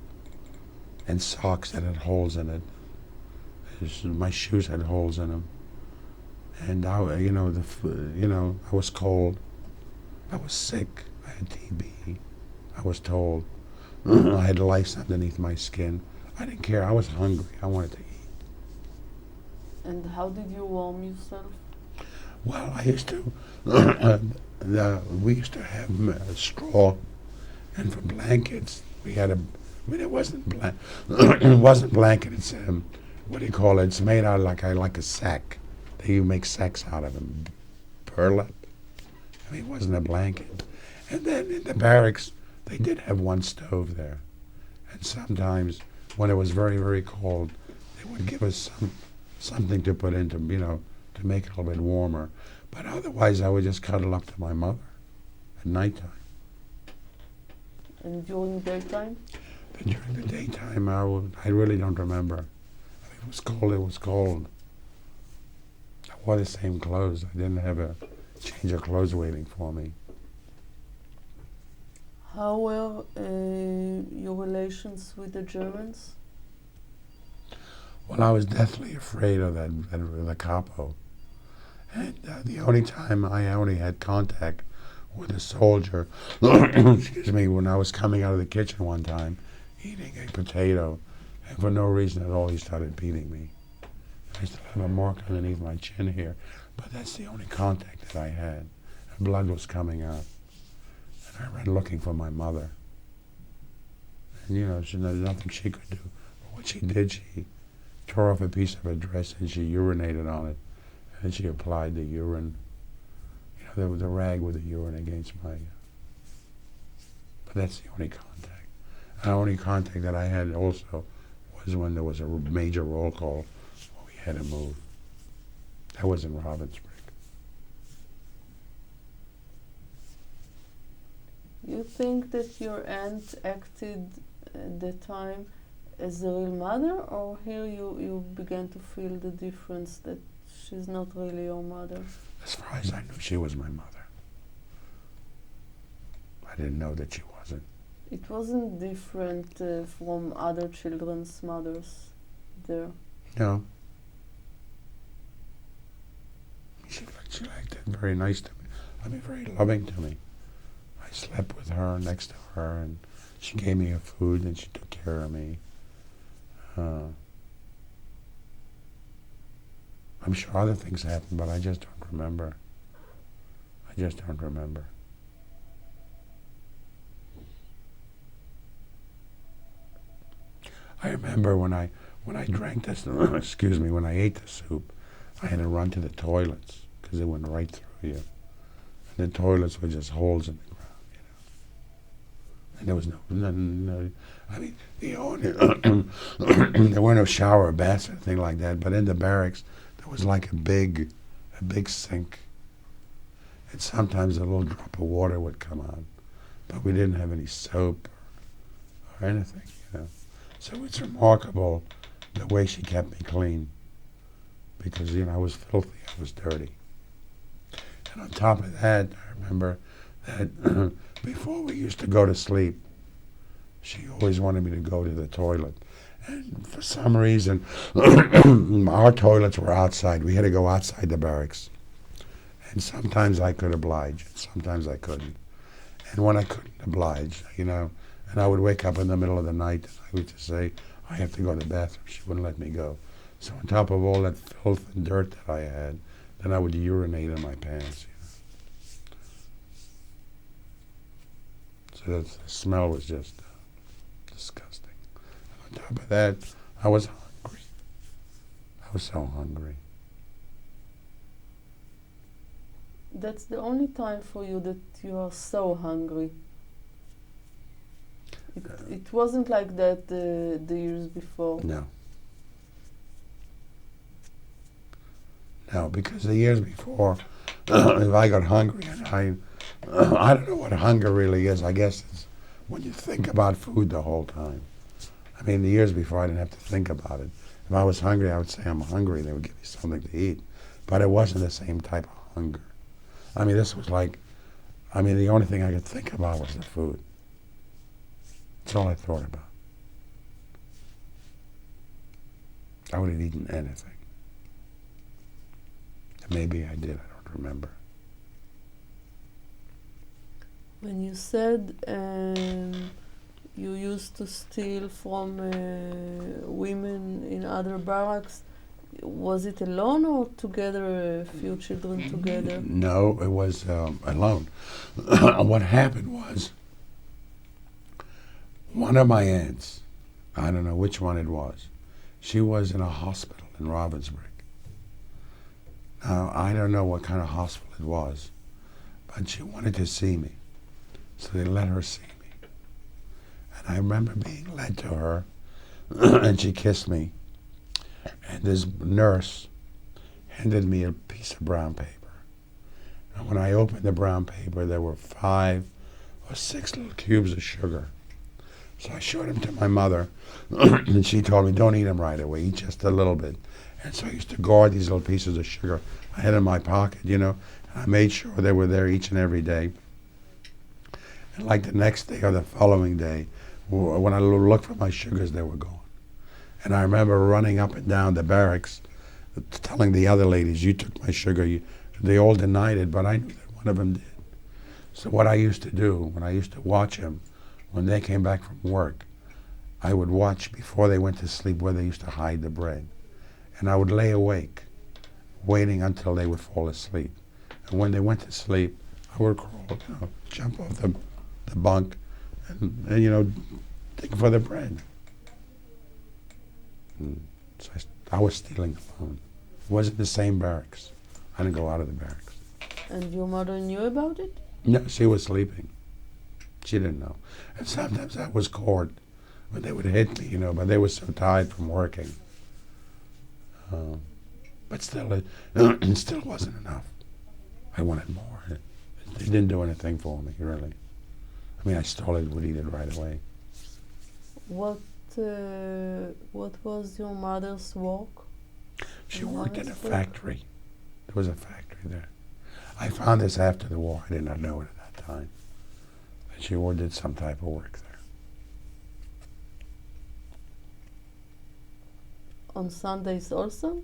and socks that had holes in it. My shoes had holes in them, and I was cold. I was sick. I had TB. I was told I had lice underneath my skin. I didn't care. I was hungry. I wanted to eat. And how did you warm yourself? Well, I used to. We used to have straw, and for blankets we had I mean, it wasn't it wasn't blanket. It's what do you call it? It's made out of like a sack. They make sacks out of them. Burlap. I mean, it wasn't a blanket. And then in the barracks, they did have one stove there. And sometimes, when it was very, very cold, they would give us something to put into, to make it a little bit warmer. But otherwise, I would just cuddle up to my mother at nighttime. And during daytime? But during the daytime, I really don't remember. I mean, it was cold. It was cold. I wore the same clothes. I didn't have a change of clothes waiting for me. How were your relations with the Germans? Well, I was deathly afraid of the capo. And the only time I only had contact with a soldier, excuse me, when I was coming out of the kitchen one time, eating a potato, and for no reason at all, he started beating me. I still have a mark underneath my chin here, but that's the only contact that I had. And blood was coming out. And I ran looking for my mother. And, there's nothing she could do. But what she did, she tore off a piece of her dress and she urinated on it. And she applied the urine, the rag with the urine against my. But that's the only contact. And the only contact that I had also was when there was a major roll call where we had to move. That was in Ravensbrück. You think that your aunt acted at the time as a real mother, or here you began to feel the difference that she's not really your mother? As far as I knew, she was my mother. I didn't know that she wasn't. It wasn't different from other children's mothers there? No. She acted very nice to me. I mean, very loving to me. I slept with her, next to her, and she gave me her food and she took care of me. I'm sure other things happened, but I just don't remember. I just don't remember. I remember when I drank this, excuse me, when I ate the soup, I had to run to the toilets because it went right through you. And the toilets were just holes in the ground, And there was no I mean, there were no shower or baths or anything like that, but in the barracks, there was like a big sink. And sometimes a little drop of water would come out. But we didn't have any soap or anything, So it's remarkable the way she kept me clean. Because, I was filthy, I was dirty. And on top of that, I remember that before we used to go to sleep, she always wanted me to go to the toilet. And for some reason, our toilets were outside. We had to go outside the barracks. And sometimes I could oblige, and sometimes I couldn't. And when I couldn't oblige, and I would wake up in the middle of the night, and I would just say, I have to go to the bathroom. She wouldn't let me go. So on top of all that filth and dirt that I had, then I would urinate in my pants. So the smell was just disgusting. And on top of that, I was hungry. I was so hungry. That's the only time for you that you are so hungry. It wasn't like that the years before. No. No, because the years before, if I got hungry, and I don't know what hunger really is. I guess it's when you think about food the whole time. I mean, the years before, I didn't have to think about it. If I was hungry, I would say I'm hungry. They would give me something to eat. But it wasn't the same type of hunger. I mean, this was like, the only thing I could think about was the food. That's all I thought about. I would have eaten anything. Maybe I did, I don't remember. When you said you used to steal from women in other barracks, was it alone or together, a few children together? No, it was alone. What happened was, One of my aunts, I don't know which one it was, she was in a hospital in Ravensbrück. Now, I don't know what kind of hospital it was, but she wanted to see me. So they let her see me. And I remember being led to her, and she kissed me. And this nurse handed me a piece of brown paper. And when I opened the brown paper, there were 5 or 6 little cubes of sugar. So I showed them to my mother, and she told me, don't eat them right away, eat just a little bit. And so I used to guard these little pieces of sugar I had in my pocket, you know, and I made sure they were there each and every day. And like the next day or the following day, when I looked for my sugars, they were gone. And I remember running up and down the barracks, telling the other ladies, you took my sugar. They all denied it, but I knew that one of them did. So what I used to do, when I used to watch them, when they came back from work, I would watch before they went to sleep where they used to hide the bread. And I would lay awake, waiting until they would fall asleep. And when they went to sleep, I would crawl, you know, jump off the bunk and, you know, dig for the bread. So I was stealing alone. It wasn't the same barracks. I didn't go out of the barracks. And your mother knew about it? No, she was sleeping. She didn't know. And sometimes I was caught when they would hit me, you know, but they were so tired from working. But still, it still wasn't enough. I wanted more. They didn't do anything for me, really. I mean, I stole it, would eat it right away. What was your mother's work? She worked in a factory. There was a factory there. I found this after the war. I did not know it at that time. But she did some type of work there. On Sundays also?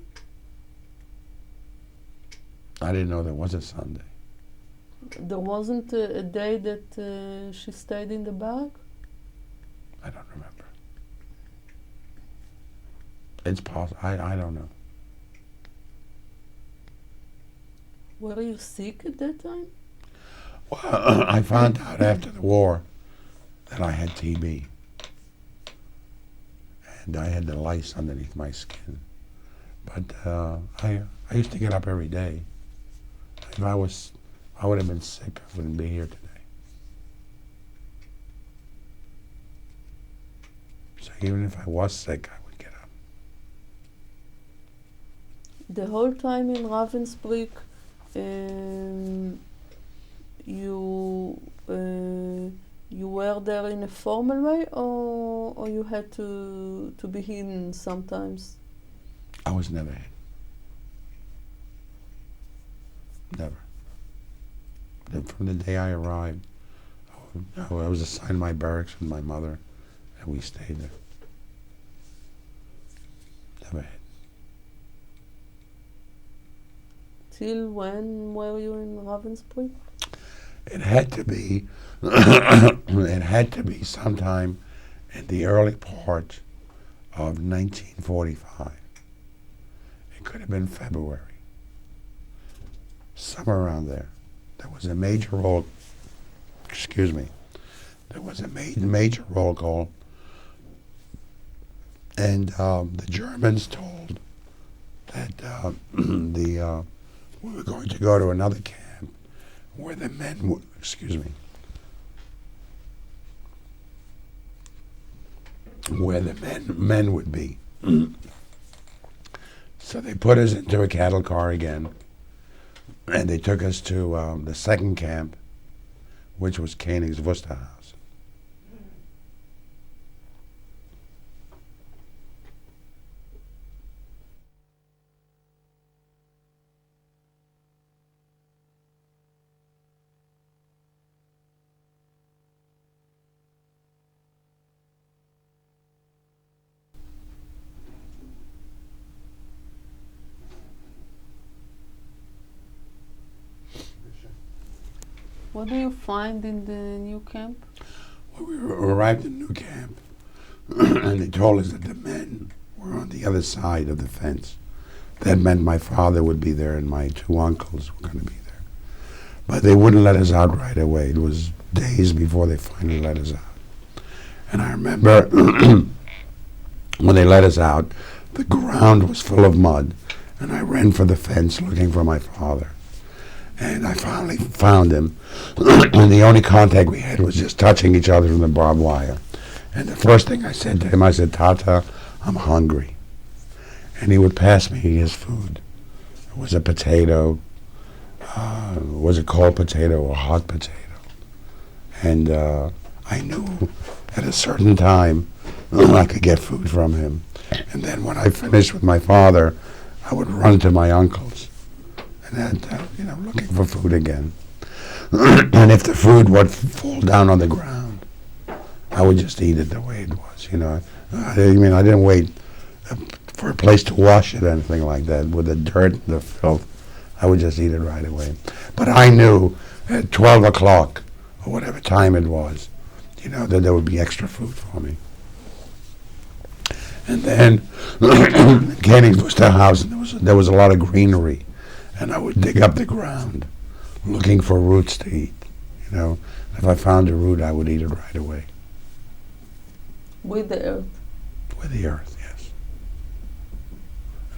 I didn't know there was a Sunday. There wasn't a day that she stayed in the barrack? I don't remember. It's possible. I don't know. Were you sick at that time? Well, I found out after the war that I had TB. And I had the lice underneath my skin. But I used to get up every day. If I would have been sick, I wouldn't be here today. So even if I was sick, I would get up. The whole time in Ravensbrück, you were there in a formal way, or you had to be hidden sometimes? I was never hidden. Never. From the day I arrived, I was assigned my barracks with my mother, and we stayed there. Never hidden. Till when were you in Ravensbrück? It had to be, it had to be sometime in the early part of 1945. It could have been February, somewhere around there. There was a major roll, excuse me, there was a major roll call, and the Germans told that we were going to go to another camp where the men would, where the men would be. So they put us into a cattle car again, and they took us to the second camp, which was Koenig's Wusterhausen. What do you find in the new camp? Well, we arrived in the new camp, and they told us that the men were on the other side of the fence. That meant my father would be there and my 2 uncles were going to be there. But they wouldn't let us out right away. It was days before they finally let us out. And I remember when they let us out, the ground was full of mud, and I ran for the fence looking for my father. And I finally found him, and the only contact we had was just touching each other from the barbed wire. And the first thing I said to him, I said, "Tata, I'm hungry." And he would pass me his food. It was a potato, was it cold potato or hot potato? And I knew at a certain time I could get food from him. And then when I finished with my father, I would run to my uncle's and then, looking for food again. And if the food would fall down on the ground, I would just eat it the way it was. I didn't wait for a place to wash it or anything like that with the dirt and the filth. I would just eat it right away. But I knew at 12 o'clock or whatever time it was, that there would be extra food for me. And then Canning's Worcester House, there was a lot of greenery, and I would dig up the ground looking for roots to eat. If I found a root, I would eat it right away. With the earth? With the earth, yes.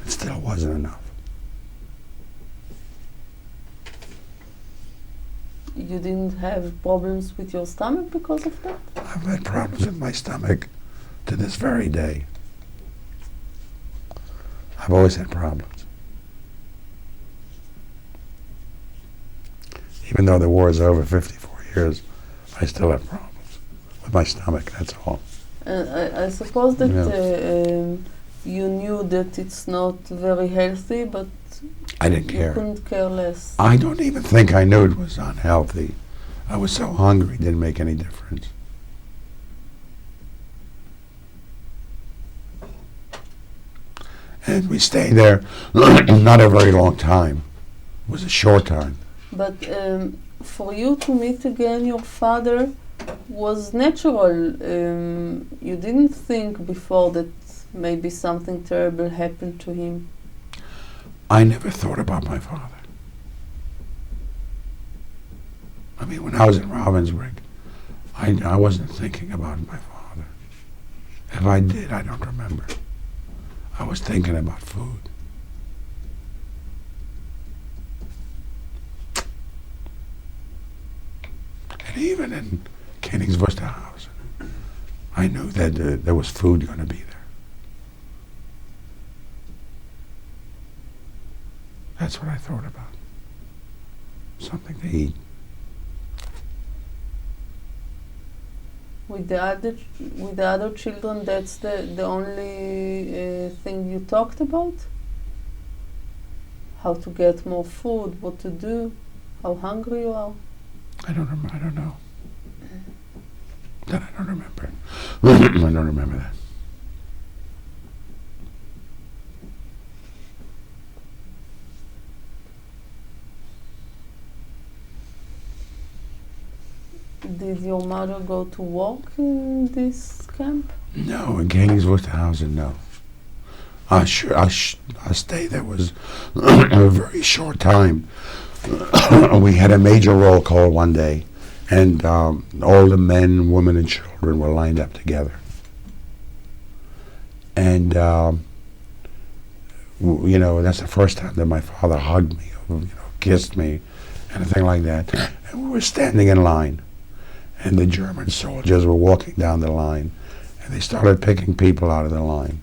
It still wasn't enough. You didn't have problems with your stomach because of that? I've had problems with my stomach to this very day. I've always had problems. Even though the war is over 54 years, I still have problems with my stomach, that's all. I suppose that you knew that it's not very healthy, but I didn't care. You couldn't care less. I don't even think I knew it was unhealthy. I was so hungry, it didn't make any difference. And we stayed there not a very long time. It was a short time. But for you to meet again your father was natural. You didn't think before that maybe something terrible happened to him. I never thought about my father. I mean, when I was in Ravensbrück, I wasn't thinking about my father. If I did, I don't remember. I was thinking about food. And even in Canning's Worcester House, I knew that there was food going to be there. That's what I thought about. Something to eat. With the other children, that's the only thing you talked about? How to get more food, what to do, how hungry you are? I don't know. That I don't remember. I don't remember that. Did your mother go to work in this camp? No, in Canning's Worcester House, no. I stayed there was a very short time. We had a major roll call one day, and all the men, women, and children were lined up together. And that's the first time that my father hugged me, kissed me, anything like that. And we were standing in line. And the German soldiers were walking down the line, and they started picking people out of the line.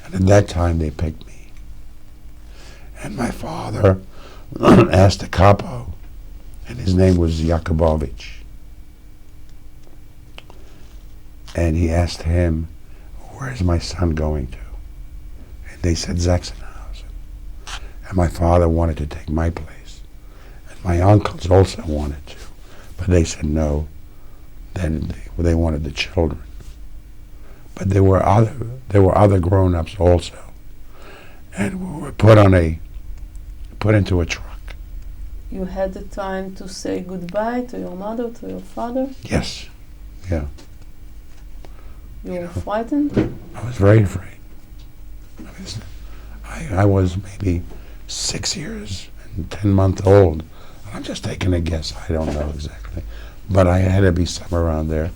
And at that time, they picked me. And my father asked the capo, and his name was Jakubowicz. And he asked him, "Where's my son going to?" And they said, "Sachsenhausen." And my father wanted to take my place. And my uncles also wanted to, but they said no. Then they wanted the children. But there were other grown-ups also, and we were put into a truck. You had the time to say goodbye to your mother, to your father? Yes, yeah. You were frightened? I was very afraid. I was maybe 6 years and 10 months old. I'm just taking a guess. I don't know exactly. But I had to be somewhere around there.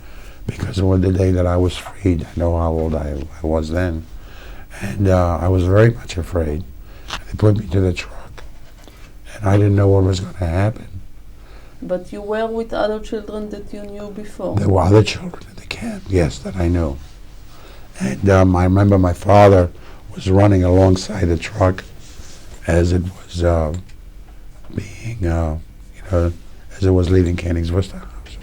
because on the day that I was freed, I know how old I was then, and I was very much afraid. They put me to the truck, and I didn't know what was going to happen. But you were with other children that you knew before. There were other children in the camp, yes, that I knew. And I remember my father was running alongside the truck as it was being, as it was leaving Koenigswuster House.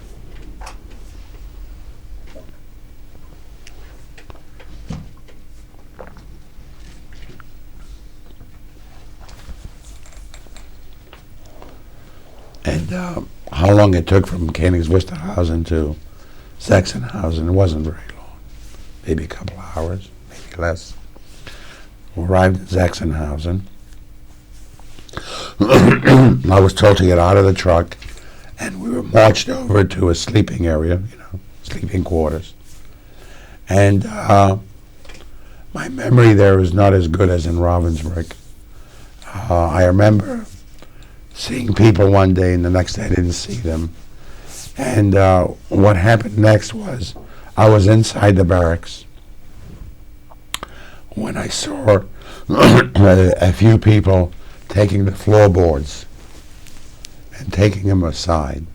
And how long it took from Koenigswusterhausen to Sachsenhausen, it wasn't very long. Maybe a couple of hours, maybe less. We arrived in Sachsenhausen. I was told to get out of the truck, and we were marched over to a sleeping area, sleeping quarters. And my memory there is not as good as in Ravensbrück. I remember seeing people one day, and the next day I didn't see them. And what happened next was I was inside the barracks when I saw a few people taking the floorboards and taking them aside,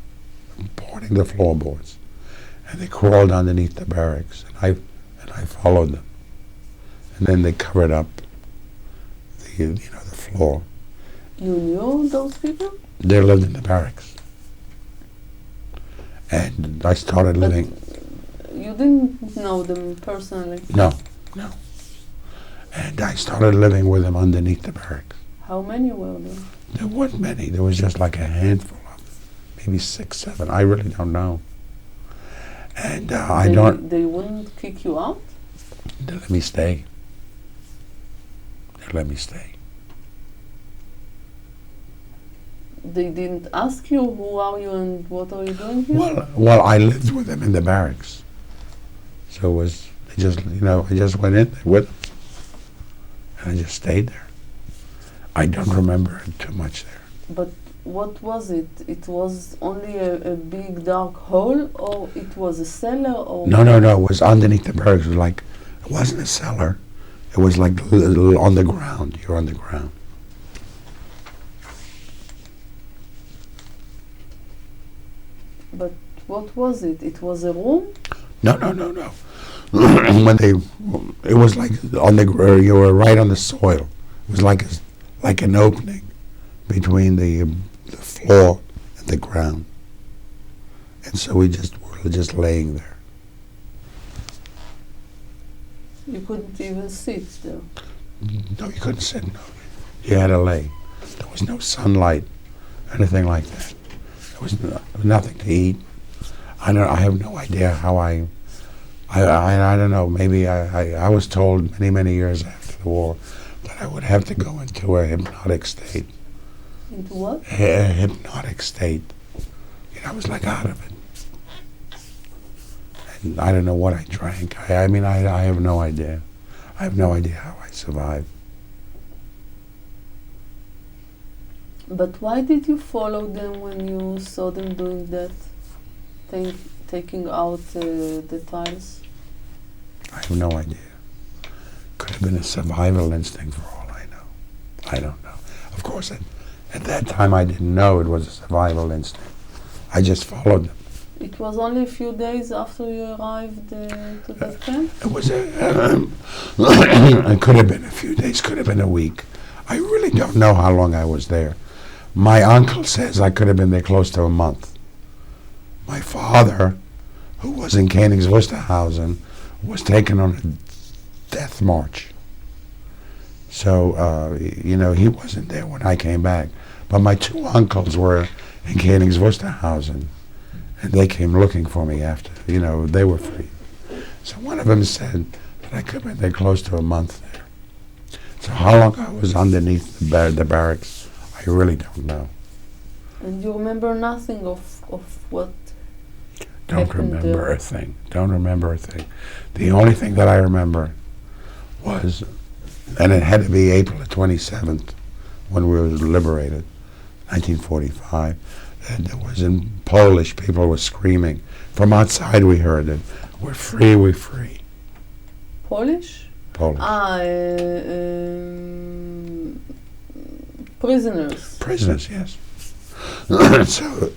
boarding the floorboards, and they crawled underneath the barracks, and I followed them, and then they covered up the floor. You knew those people? They lived in the barracks, and I started living. You didn't know them personally? No. And I started living with them underneath the barracks. How many were there? There weren't many. There was just like a handful of them, maybe 6, 7. I really don't know. And They wouldn't kick you out? They let me stay. They didn't ask you who are you and what are you doing here? Well, I lived with them in the barracks. So it was, I just went in there with them. And I just stayed there. I don't remember too much there. But what was it? It was only a big dark hole, or it was a cellar, or? No. It was underneath the barracks. It wasn't a cellar. It was like on the ground. You're on the ground. But what was it? It was a room? No. It was like you were right on the soil. It was like an opening between the floor and the ground. And so we were just laying there. You couldn't even sit there? No, you couldn't sit, no. You had to lay. There was no sunlight, anything like that. There was nothing to eat. I have no idea how I don't know, maybe I was told many years after the war that I would have to go into a hypnotic state. Into what? A hypnotic state. I was like out of it. And I don't know what I drank. I have no idea. I have no idea how I survived. But why did you follow them when you saw them doing that? Taking out the tiles? I have no idea. Could have been a survival instinct for all I know. I don't know. Of course, at that time I didn't know it was a survival instinct. I just followed them. It was only a few days after you arrived to that camp? It was it could have been a few days, could have been a week. I really don't know how long I was there. My uncle says I could have been there close to a month. My father, who was in Koenigswusterhausen, was taken on a death march. So, he wasn't there when I came back. But my 2 uncles were in Koenigswusterhausen, and they came looking for me after, they were free. So one of them said that I could have been there close to a month there. So how long I was underneath the barracks, I really don't know. And you remember nothing of what Don't remember a thing. Don't remember a thing. The only thing that I remember was, and it had to be April the 27th when we were liberated, 1945. And it was in Polish. People were screaming. From outside we heard it. We're free, we're free. Polish? Polish. Prisoners. Prisoners, yes. So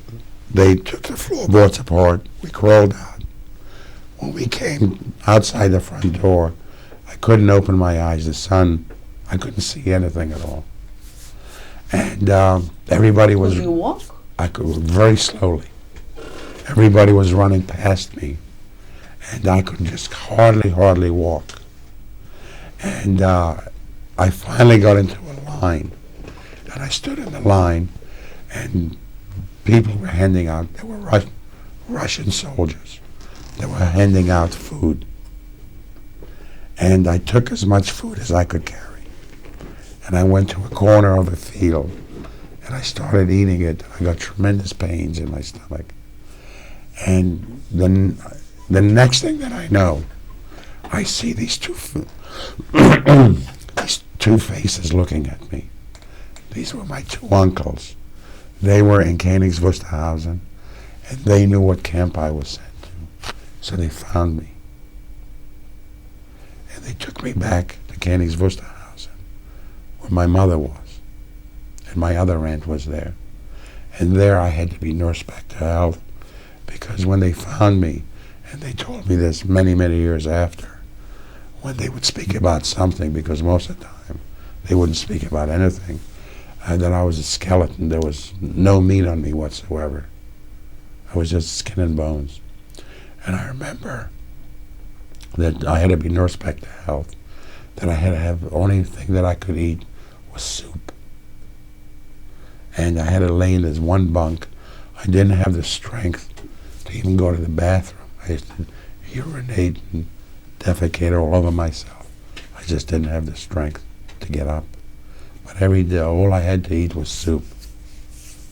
they took the floorboards apart. We crawled out. When we came outside the front door, I couldn't open my eyes. The sun, I couldn't see anything at all. And everybody was... Could you walk? I could, very slowly. Everybody was running past me, and I could just hardly walk. And I finally got into a line, and I stood in the line, and people were handing out, they were Russian soldiers. They were handing out food. And I took as much food as I could carry. And I went to a corner of a field, and I started eating it. I got tremendous pains in my stomach. And then the next thing that I know, I see these these two faces looking at me. These were my two uncles. They were in Königs Wusterhausen, and they knew what camp I was sent to. So they found me. And they took me back to Königs Wusterhausen, where my mother was. And my other aunt was there. And there I had to be nursed back to health, because when they found me, and they told me this many, many years after, when they would speak about something, because most of the time they wouldn't speak about anything, that I was a skeleton. There was no meat on me whatsoever. I was just skin and bones. And I remember that I had to be nursed back to health, that I had to have, the only thing that I could eat was soup. And I had to lay in this one bunk. I didn't have the strength to even go to the bathroom. I used to urinate and defecate all over myself. I just didn't have the strength to get up. But every day, all I had to eat was soup.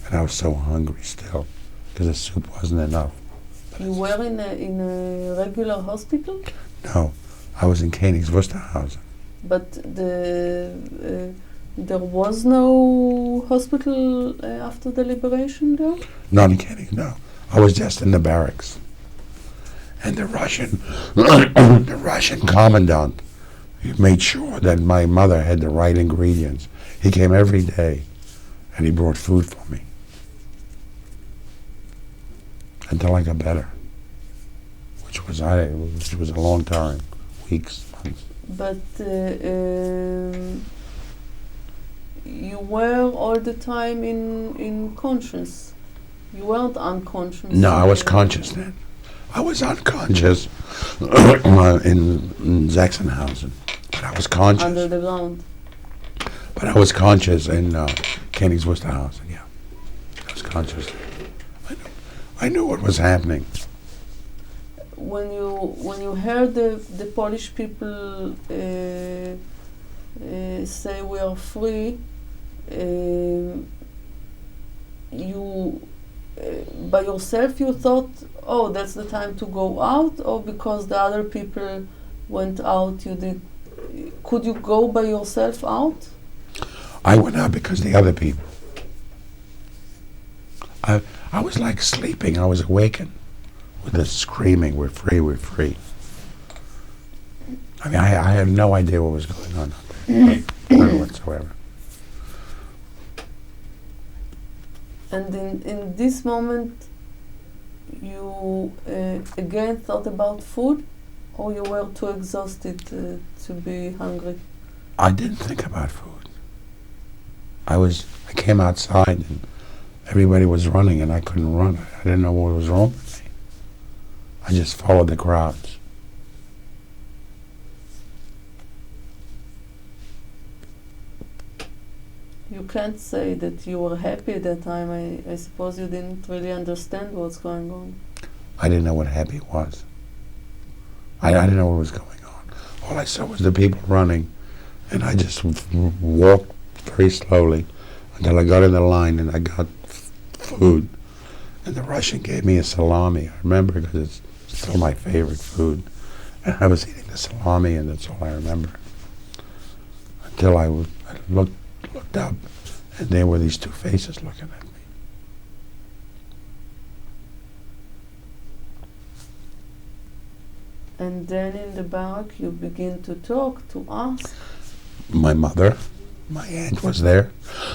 And I was so hungry still, because the soup wasn't enough. You were in a regular hospital? No, I was in Königs Wusterhausen. But there was no hospital after the liberation there? Not in Königs, no. I was just in the barracks. And the Russian commandant, he made sure that my mother had the right ingredients. He came every day, and he brought food for me until I got better, which was a long time, weeks, months. But you were all the time in conscious. You weren't unconscious. No, I was conscious then. I was unconscious in Sachsenhausen, but I was conscious. Under the ground. But I was conscious in Königs Wusterhausen, yeah. I was conscious. I knew what was happening. When you heard the Polish people say we are free, you by yourself you thought, oh, that's the time to go out, or because the other people went out, you did? Could you go by yourself out? I went out because the other people. I was like sleeping. I was awakened with this screaming, we're free, we're free. I mean, I had no idea what was going on out there, none whatsoever. And in this moment, you again thought about food, or you were too exhausted to be hungry? I didn't think about food. I came outside and everybody was running and I couldn't run. I didn't know what was wrong with me. I just followed the crowds. You can't say that you were happy at that time. I suppose you didn't really understand what's going on. I didn't know what happy was. I didn't know what was going on. All I saw was the people running, and I just walked very slowly until I got in the line and I got food. And the Russian gave me a salami. I remember because it's still my favorite food. And I was eating the salami, and that's all I remember. Until I looked up, and there were these two faces looking at me. And then in the barrack you begin to talk, to ask. My mother, my aunt was there.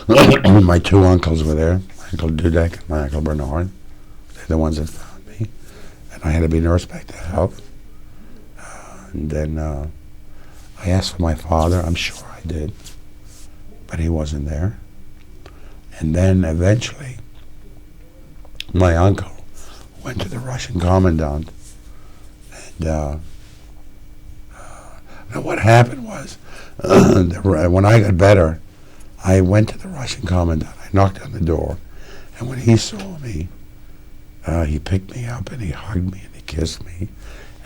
My two uncles were there, my Uncle Dudek and my Uncle Bernard. They're the ones that found me. And I had to be nursed back to health. And then I asked for my father. I'm sure I did. But he wasn't there. And then eventually, my uncle went to the Russian commandant. And now what happened was, when I got better, I went to the Russian commandant. I knocked on the door. And when he saw me, he picked me up and he hugged me and he kissed me.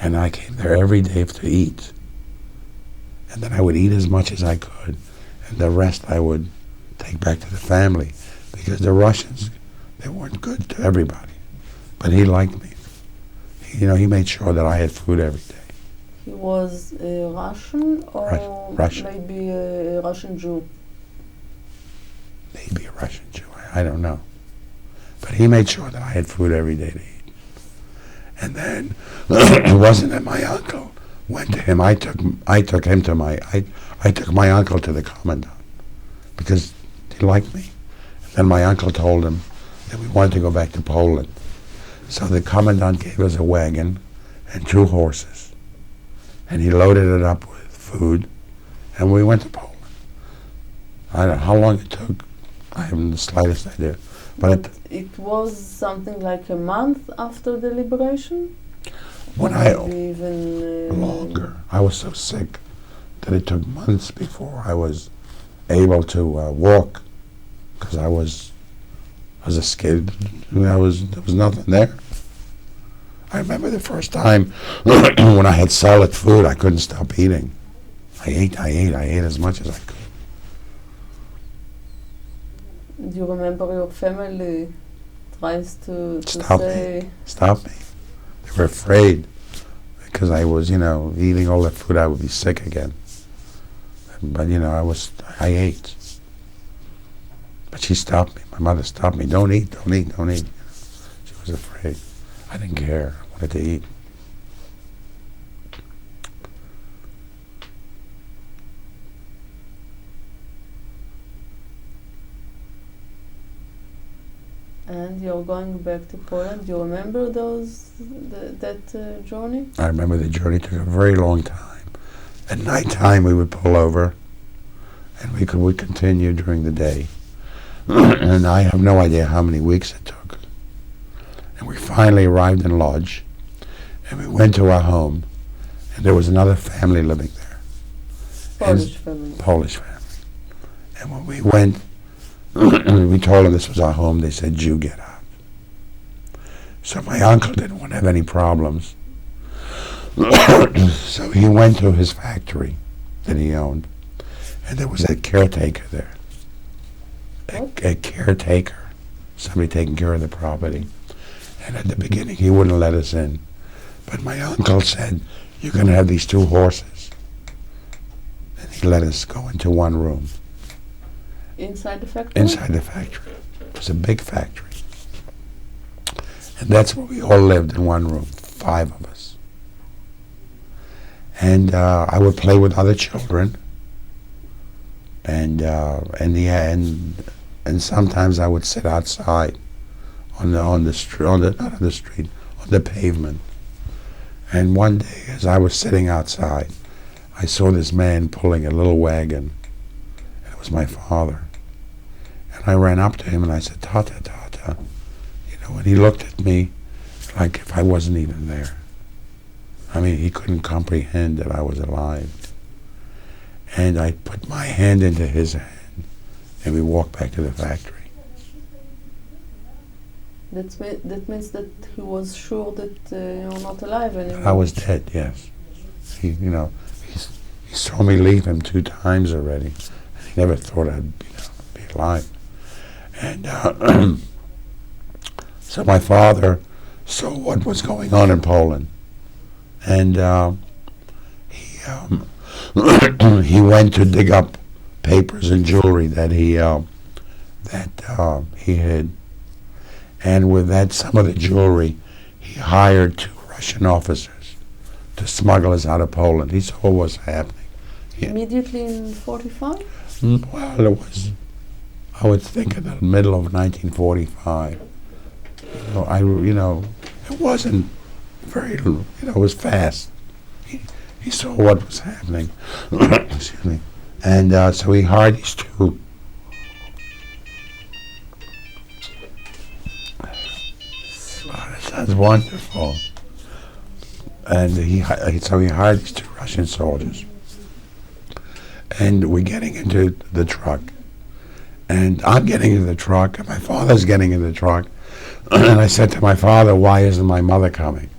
And I came there every day to eat. And then I would eat as much as I could. And the rest I would take back to the family. Because the Russians, they weren't good to everybody. But he liked me. He made sure that I had food every day. He was a Russian or Russian. maybe a Russian Jew? Maybe a Russian Jew. I don't know. But he made sure that I had food every day to eat. And then it wasn't that my uncle went to him. I took my uncle to the commandant because he liked me. And then my uncle told him that we wanted to go back to Poland. So the commandant gave us a wagon and 2 horses. And he loaded it up with food, and we went to Poland. I don't know how long it took. I haven't the slightest idea. But it was something like a month after the liberation? when Or I maybe even longer, I was so sick that it took months before I was able to walk, because I was a kid. There was nothing there. I remember the first time when I had solid food, I couldn't stop eating. I ate as much as I could. Do you remember your family tries to Stop say... me. They were afraid because I was, eating all that food, I would be sick again. But, I ate. But she stopped me. My mother stopped me. Don't eat. She was afraid. I didn't care. I wanted to eat. And you're going back to Poland. Do you remember that journey? I remember the journey took a very long time. At nighttime, we would pull over, and we would continue during the day. And I have no idea how many weeks it took. And we finally arrived in Lodz, and we went to our home, and there was another family living there. Polish family. Polish family. And when we went, we told them this was our home. They said, "You get out." So my uncle didn't want to have any problems. So he went to his factory that he owned, and there was a caretaker there. A caretaker, somebody taking care of the property. And at the beginning, he wouldn't let us in. But my uncle said, "You're going to have these 2 horses." And he let us go into one room. Inside the factory? Inside the factory. It was a big factory. And that's where we all lived in one room, 5 of us. And I would play with other children. And sometimes I would sit outside on the pavement. And one day, as I was sitting outside, I saw this man pulling a little wagon. It was my father. And I ran up to him and I said, "Tata, Tata." And he looked at me like if I wasn't even there. I mean, he couldn't comprehend that I was alive. And I put my hand into his hand, and we walked back to the factory. That means that he was sure that you're not alive anymore. I was dead, yes. He saw me leave him 2 times already, and he never thought I'd be alive. And so my father saw what was going on in Poland, and he went to dig up papers and jewelry that he hid, and with that, some of the jewelry, he hired 2 Russian officers to to smuggle us out of Poland. He saw what was happening. Yeah. Immediately in 45? Well, it was, I would think, in the middle of 1945. It wasn't very, it was fast. He saw what was happening. Excuse me. And so he hired these two. Oh, that's wonderful. And so he hired these two Russian soldiers. And we're getting into the truck. And I'm getting into the truck, and my father's getting into the truck. And I said to my father, why isn't my mother coming?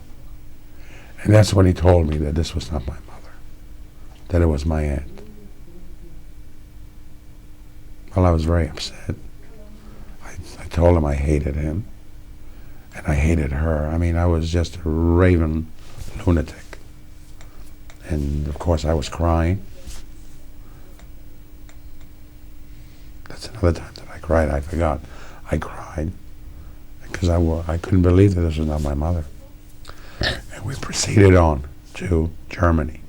And that's when he told me that this was not my mother, that it was my aunt. Well, I was very upset. I told him I hated him, and I hated her. I mean, I was just a raving lunatic. And, of course, I was crying. That's another time that I cried. I forgot. I cried because I couldn't believe that this was not my mother. And we proceeded on to Germany.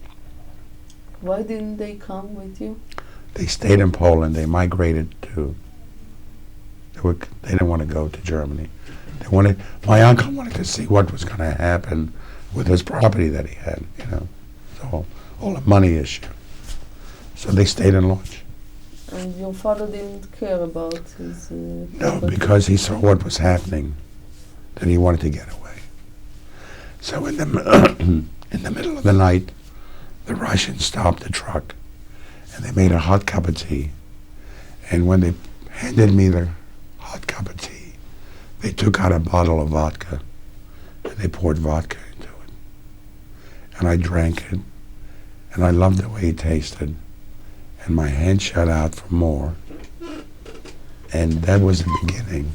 Why didn't they come with you? They stayed in Poland. They migrated they didn't want to go to Germany. My uncle wanted to see what was going to happen with his property that he had, so all the money issue. So they stayed in Lodz. And your father didn't care about his No, property? because he saw what was happening, that he wanted to get away. So in the middle of the night, the Russians stopped the truck, and they made a hot cup of tea. And when they handed me the hot cup of tea, they took out a bottle of vodka, and they poured vodka into it. And I drank it, and I loved the way it tasted. And my hand shot out for more. And that was the beginning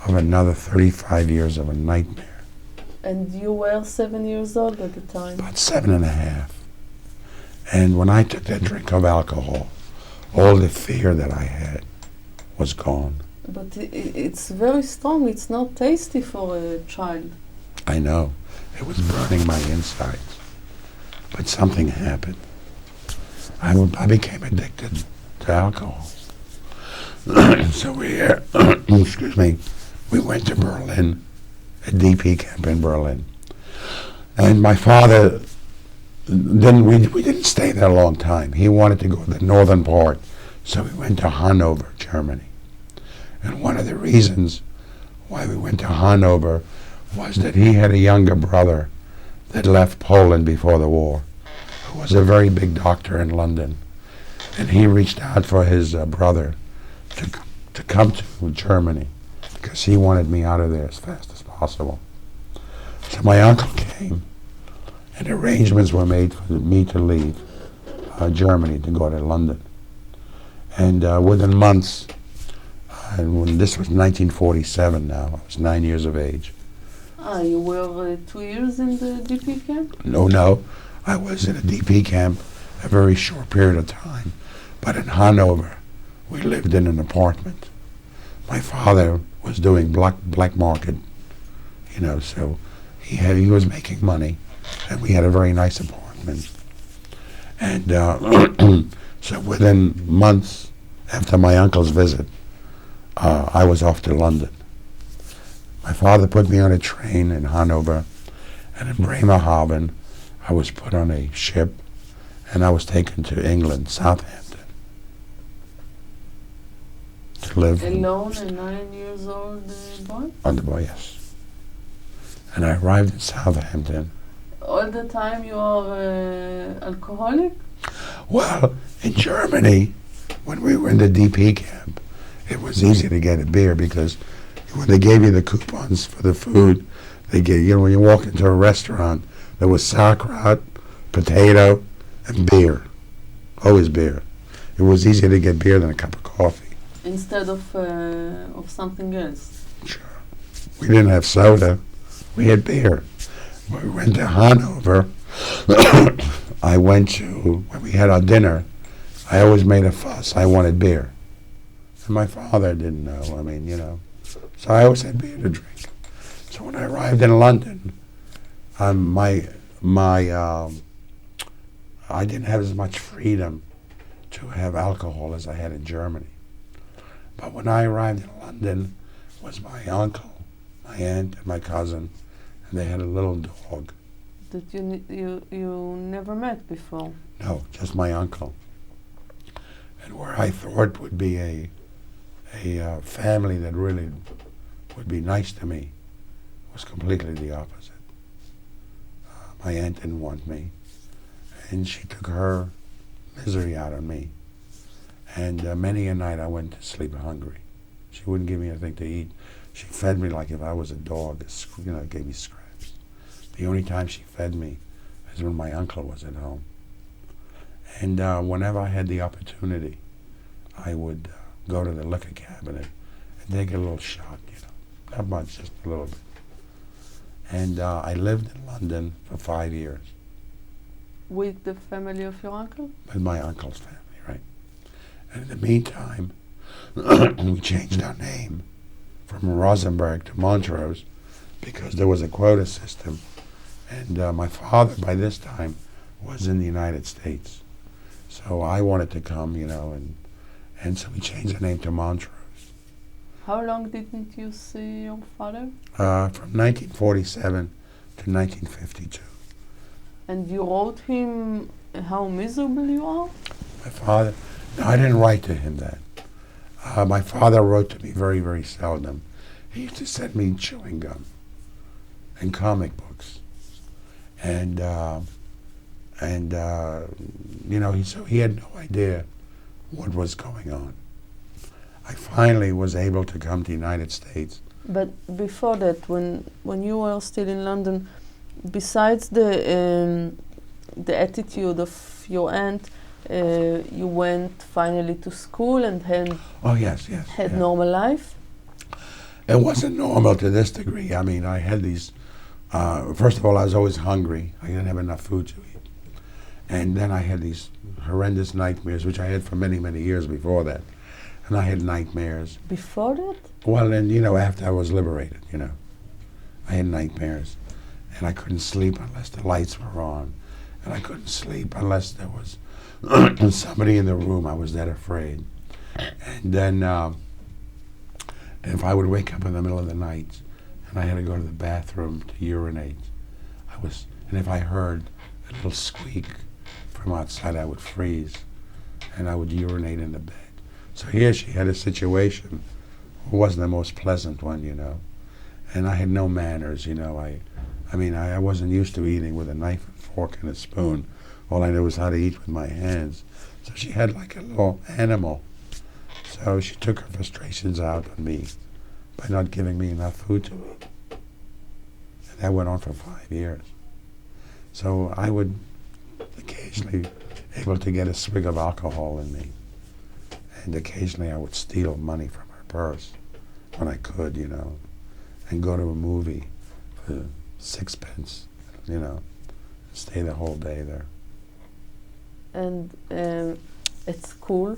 of another 35 years of a nightmare. And you were 7 years old at the time? About 7.5. And when I took that drink of alcohol, all the fear that I had was gone. But it's very strong. It's not tasty for a child. I know. It was burning my insides. But something happened. I became addicted to alcohol. So excuse me, we went to Berlin, a DP camp in Berlin. And my father, we didn't stay there a long time. He wanted to go to the northern part, so we went to Hanover, Germany. And one of the reasons why we went to Hanover was that he had a younger brother that left Poland before the war, who was a very big doctor in London. And he reached out for his brother to come to Germany because he wanted me out of there as fast as possible. So my uncle came, and arrangements were made for me to leave Germany to go to London. And within months, and when this was 1947 now, I was 9 years of age. You were 2 years in the DP camp? No. I was in a DP camp a very short period of time. But in Hanover, we lived in an apartment. My father was doing black market, so he was making money, and we had a very nice apartment. And so within months after my uncle's visit, I was off to London. My father put me on a train in Hanover, and in Bremerhaven, I was put on a ship, and I was taken to England, Southampton, to live. Alone, a 9 years old boy? On the boy, yes. And I arrived in Southampton. All the time you are alcoholic? Well, in Germany, when we were in the DP camp, it was easy to get a beer because when they gave you the coupons for the food, they gave, when you walk into a restaurant, there was sauerkraut, potato, and beer. Always beer. It was easier to get beer than a cup of coffee. Instead of something else? Sure. We didn't have soda. We had beer. When we went to Hanover, when we had our dinner, I always made a fuss. I wanted beer. And my father didn't know. So I always had beer to drink. So when I arrived in London, my my I didn't have as much freedom to have alcohol as I had in Germany. But when I arrived in London, was my uncle, my aunt, and my cousin, and they had a little dog. That you never met before. No, just my uncle. And where I thought would be a family that really would be nice to me was completely the opposite. My aunt didn't want me, and she took her misery out on me. And many a night I went to sleep hungry. She wouldn't give me anything to eat. She fed me like if I was a dog, gave me scraps. The only time she fed me is when my uncle was at home. And whenever I had the opportunity, I would go to the liquor cabinet and take a little shot, not much, just a little bit. And I lived in London for 5 years. With the family of your uncle? With my uncle's family, right. And in the meantime, we changed our name from Rosenberg to Montrose because there was a quota system. And my father, by this time, was in the United States. So I wanted to come, and so we changed the name to Montrose. How long didn't you see your father? From 1947 to 1952. And you wrote him how miserable you are? My father, no, I didn't write to him that. My father wrote to me very, very seldom. He used to send me chewing gum and comic books. And so he had no idea what was going on. I finally was able to come to the United States. But before that, when you were still in London, besides the attitude of your aunt, you went finally to school and had normal life? It wasn't normal to this degree. I mean, I had these, first of all, I was always hungry. I didn't have enough food to eat. And then I had these horrendous nightmares, which I had for many, many years before that. And I had nightmares. Before that? Well, then, after I was liberated, I had nightmares. And I couldn't sleep unless the lights were on. And I couldn't sleep unless there was somebody in the room. I was that afraid. And then if I would wake up in the middle of the night and I had to go to the bathroom to urinate, and if I heard a little squeak from outside, I would freeze and I would urinate in the bed. So here she had a situation. It wasn't the most pleasant one, and I had no manners, I wasn't used to eating with a knife and fork and a spoon. All I knew was how to eat with my hands. So she had like a little animal. So she took her frustrations out on me by not giving me enough food to eat. And that went on for 5 years. So I would occasionally able to get a swig of alcohol in me. And occasionally I would steal money from her purse when I could, and go to a movie for 6 pence, stay the whole day there. And at school?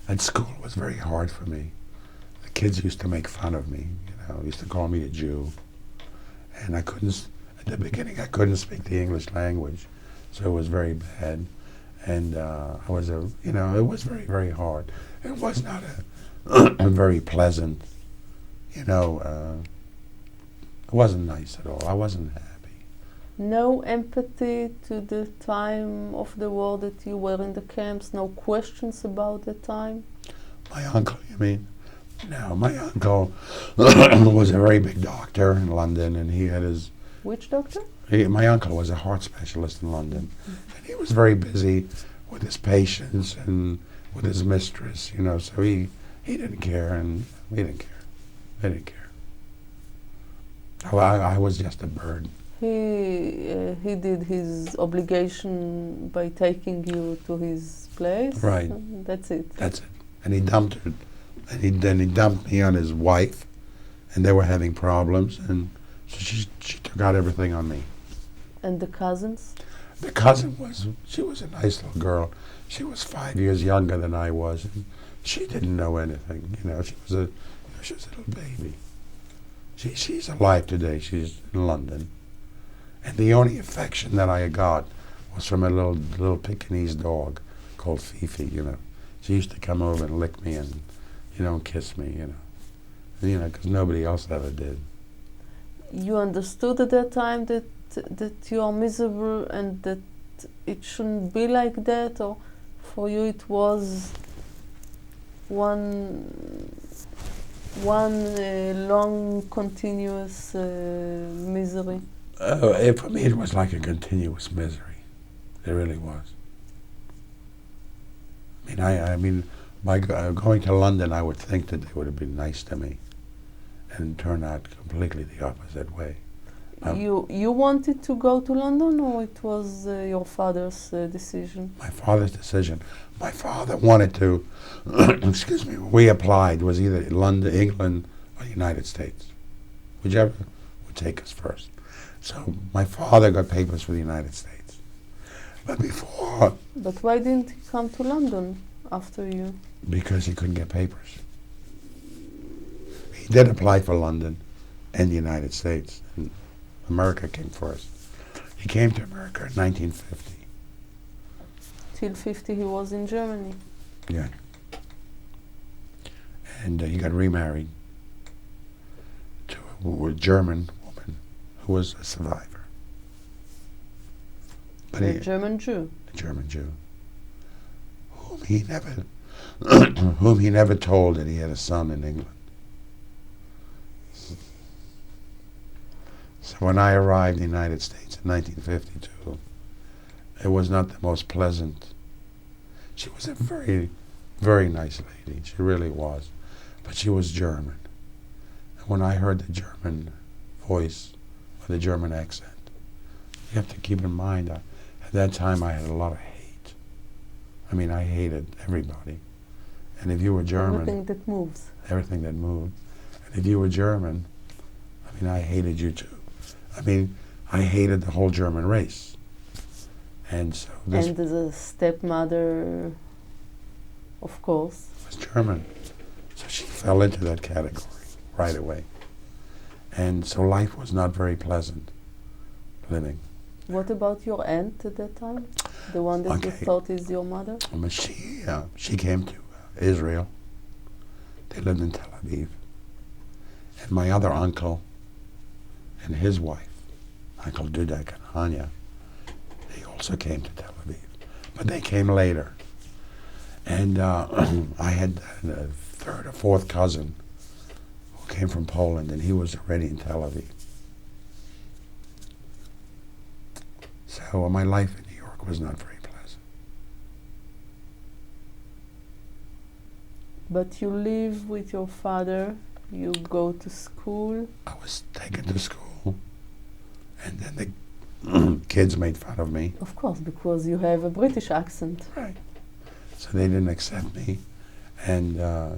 At school it was very hard for me. The kids used to make fun of me, used to call me a Jew. And at the beginning I couldn't speak the English language, so it was very bad. And it was very, very hard. It was not a very pleasant, it wasn't nice at all. I wasn't happy. No empathy to the time of the war that you were in the camps? No questions about the time? My uncle, you mean? No, my uncle was a very big doctor in London, and he had his... Which doctor? My uncle was a heart specialist in London, and he was very busy with his patients and with his mistress, so he didn't care, and we didn't care. They didn't care. I was just a burden. He did his obligation by taking you to his place? Right. That's it? That's it. And he dumped her. And then he dumped me on his wife, and they were having problems, and so she took out everything on me. And the cousins? The cousin she was a nice little girl. She was 5 years younger than I was, and she didn't know anything. She was a little baby. She's alive today. She's in London, And the only affection that I got was from a little Pekingese dog called Fifi, you know. She used to come over and lick me and, you know, and kiss me, you know, because nobody else ever did. You understood at that time that you are miserable and that it shouldn't be like that, or for you it was one long continuous misery? For me, it was like a continuous misery. It really was. I mean, by going to London, I would think that they would have been nice to me, and it turned out completely the opposite way. You wanted to go to London, or it was your father's decision? My father's decision. My father wanted to, excuse me, we applied, was either London, England, or United States. Whichever would take us first. So my father got papers for the United States. But before... But why didn't he come to London after you? Because he couldn't get papers. He did apply for London and the United States. And America came first. He came to America in 1950. Till 50 he was in Germany. Yeah. And he got remarried to a German woman who was a survivor. But A German Jew. A German Jew. Whom he never whom he never told that he had a son in England. So when I arrived in the United States in 1952, it was not the most pleasant. She was a very, very nice lady. She really was. But she was German. And when I heard the German voice, or the German accent, you have to keep in mind that at that time I had a lot of hate. I mean, I hated everybody. And if you were German... Everything that moves. Everything that moved. And if you were German, I mean, I hated you too. I mean, I hated the whole German race. And so this... And the stepmother, of course. was German. So she fell into that category right away. And so life was not very pleasant living. What about your aunt at that time? The one that you thought is your mother? She came to Israel. They lived in Tel Aviv. And my other uncle and his wife, Uncle Dudek and Hanya, they also came to Tel Aviv. But they came later. And I had a third or fourth cousin who came from Poland, and he was already in Tel Aviv. So my life in New York was not very pleasant. But you live with your father, you go to school. I was taken to school, and then the kids made fun of me. Of course, because you have a British accent. Right. So they didn't accept me, and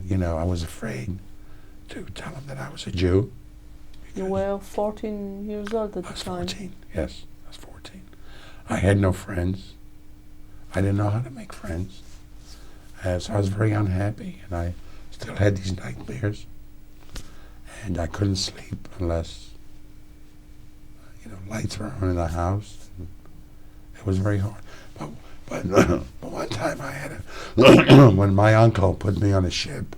you know, I was afraid to tell them that I was a Jew. You were 14 years old at the time. I was 14, yes, I was 14. I had no friends. I didn't know how to make friends. So I was very unhappy, and I still had these nightmares. And I couldn't sleep unless, you know, lights were on in the house. It was very hard. But one time I had when my uncle put me on a ship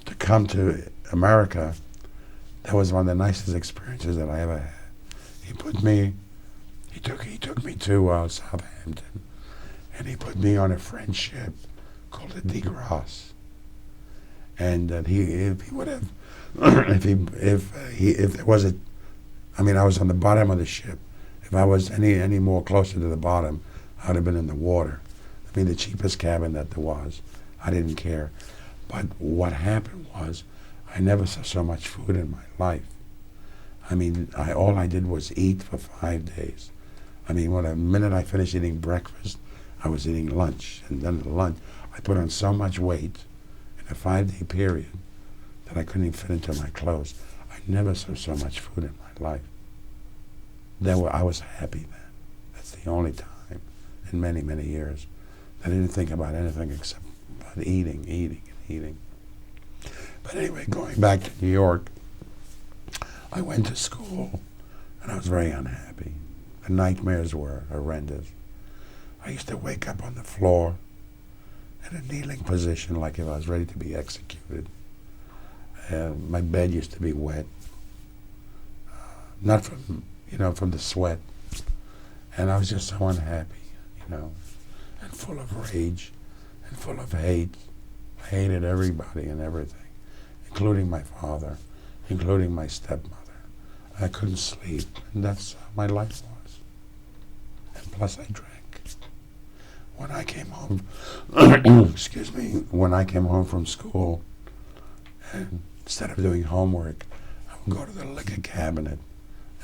to come to America, that was one of the nicest experiences that I ever had. He took me to Southampton, and he put me on a French ship called the De Grasse. And if he would have, if there was I mean, I was on the bottom of the ship. If I was any more closer to the bottom, I would have been in the water. I mean, the cheapest cabin that there was. I didn't care. But what happened was, I never saw so much food in my life. I mean, all I did was eat for 5 days. I mean, the minute I finished eating breakfast, I was eating lunch. And then at lunch, I put on so much weight in a 5-day period that I couldn't even fit into my clothes. I never saw so much food in my life. I was happy then. That's the only time in many, many years that I didn't think about anything except about eating, eating, and eating. But anyway, going back to New York, I went to school and I was very unhappy. The nightmares were horrendous. I used to wake up on the floor in a kneeling position like if I was ready to be executed. My bed used to be wet, not from the sweat. And I was just so unhappy, and full of rage and full of hate. I hated everybody and everything, including my father, including my stepmother. I couldn't sleep, and that's how my life was. And plus I drank. When I came home, when I came home from school, and instead of doing homework, I would go to the liquor cabinet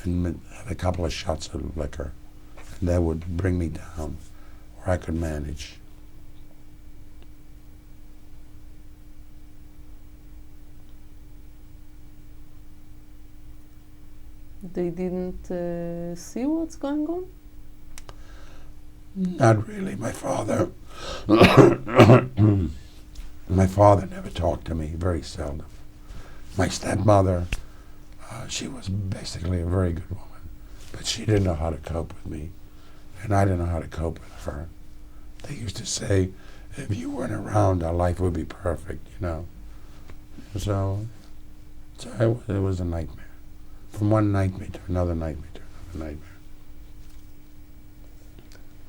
and have a couple of shots of liquor. And that would bring me down where I could manage. They didn't see what's going on? Not really. My father never talked to me, very seldom. My stepmother, she was basically a very good woman, but she didn't know how to cope with me, and I didn't know how to cope with her. They used to say, if you weren't around, our life would be perfect, So it was a nightmare. From one nightmare to another nightmare to another nightmare.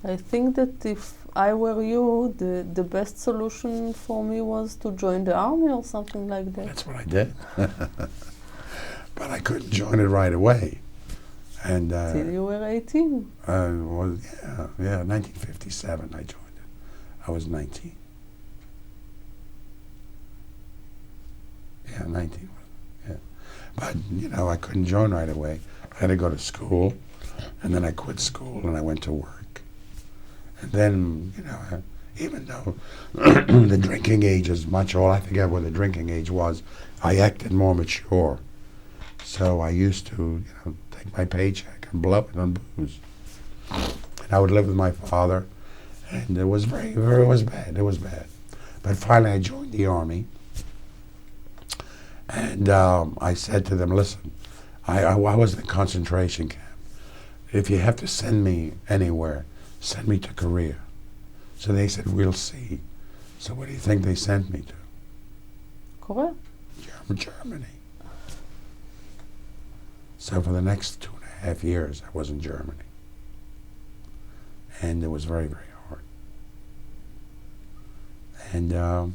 I think that if I were you, the best solution for me was to join the army or something like that. That's what I did. But I couldn't join it right away. And Till you were 18. 1957 I joined it. I was 19. Yeah, 19. Yeah. But, I couldn't join right away. I had to go to school, and then I quit school and I went to work. And then, even though the drinking age is much older, I forget what the drinking age was, I acted more mature. So I used to, take my paycheck and blow it on booze. And I would live with my father, and it was bad. It was bad. But finally I joined the army, and I said to them, listen, I was in a concentration camp. If you have to send me anywhere, send me to Korea. So they said, we'll see. So what do you think they sent me to? Korea? Germany. So for the next 2.5 years, I was in Germany. And it was very, very hard. And I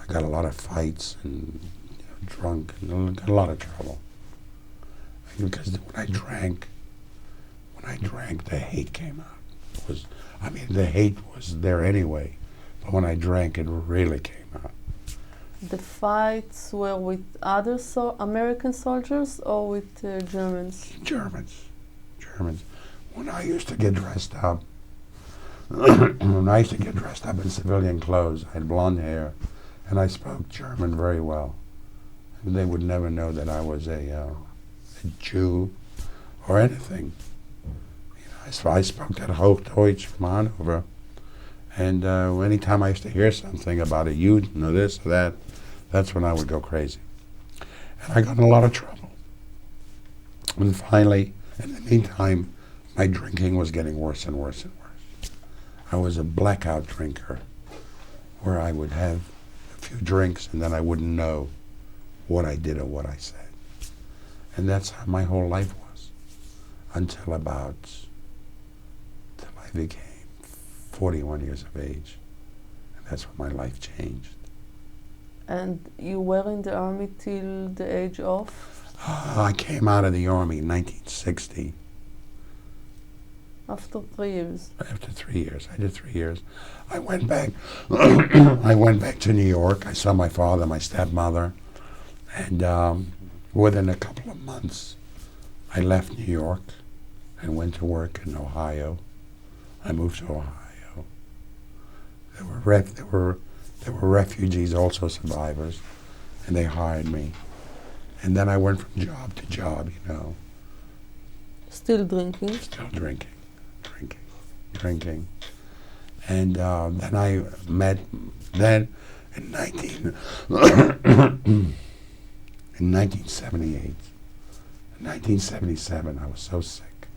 got a lot of fights and drunk and got a lot of trouble. Because when I drank, the hate came out. The hate was there anyway, but when I drank, it really came out. The fights were with other American soldiers or with Germans? Germans. When I used to get dressed up, in civilian clothes, I had blonde hair, and I spoke German very well. And they would never know that I was a Jew or anything. I spoke that Hochdeutsch from Hanover, and anytime I used to hear something about a Juden or this or that, that's when I would go crazy. And I got in a lot of trouble. And finally, in the meantime, my drinking was getting worse and worse and worse. I was a blackout drinker, where I would have a few drinks and then I wouldn't know what I did or what I said. And that's how my whole life was, until I became 41 years of age. And that's when my life changed. And you were in the army till the age of? I came out of the army in 1960. After 3 years? After 3 years. I did 3 years. I went back. I went back to New York. I saw my father, my stepmother. And within a couple of months, I left New York and went to work in Ohio. I moved to Ohio. There were refugees, also survivors, and they hired me. And then I went from job to job, Still drinking? Still drinking. And then I met, in 1978, 1977, I was so sick.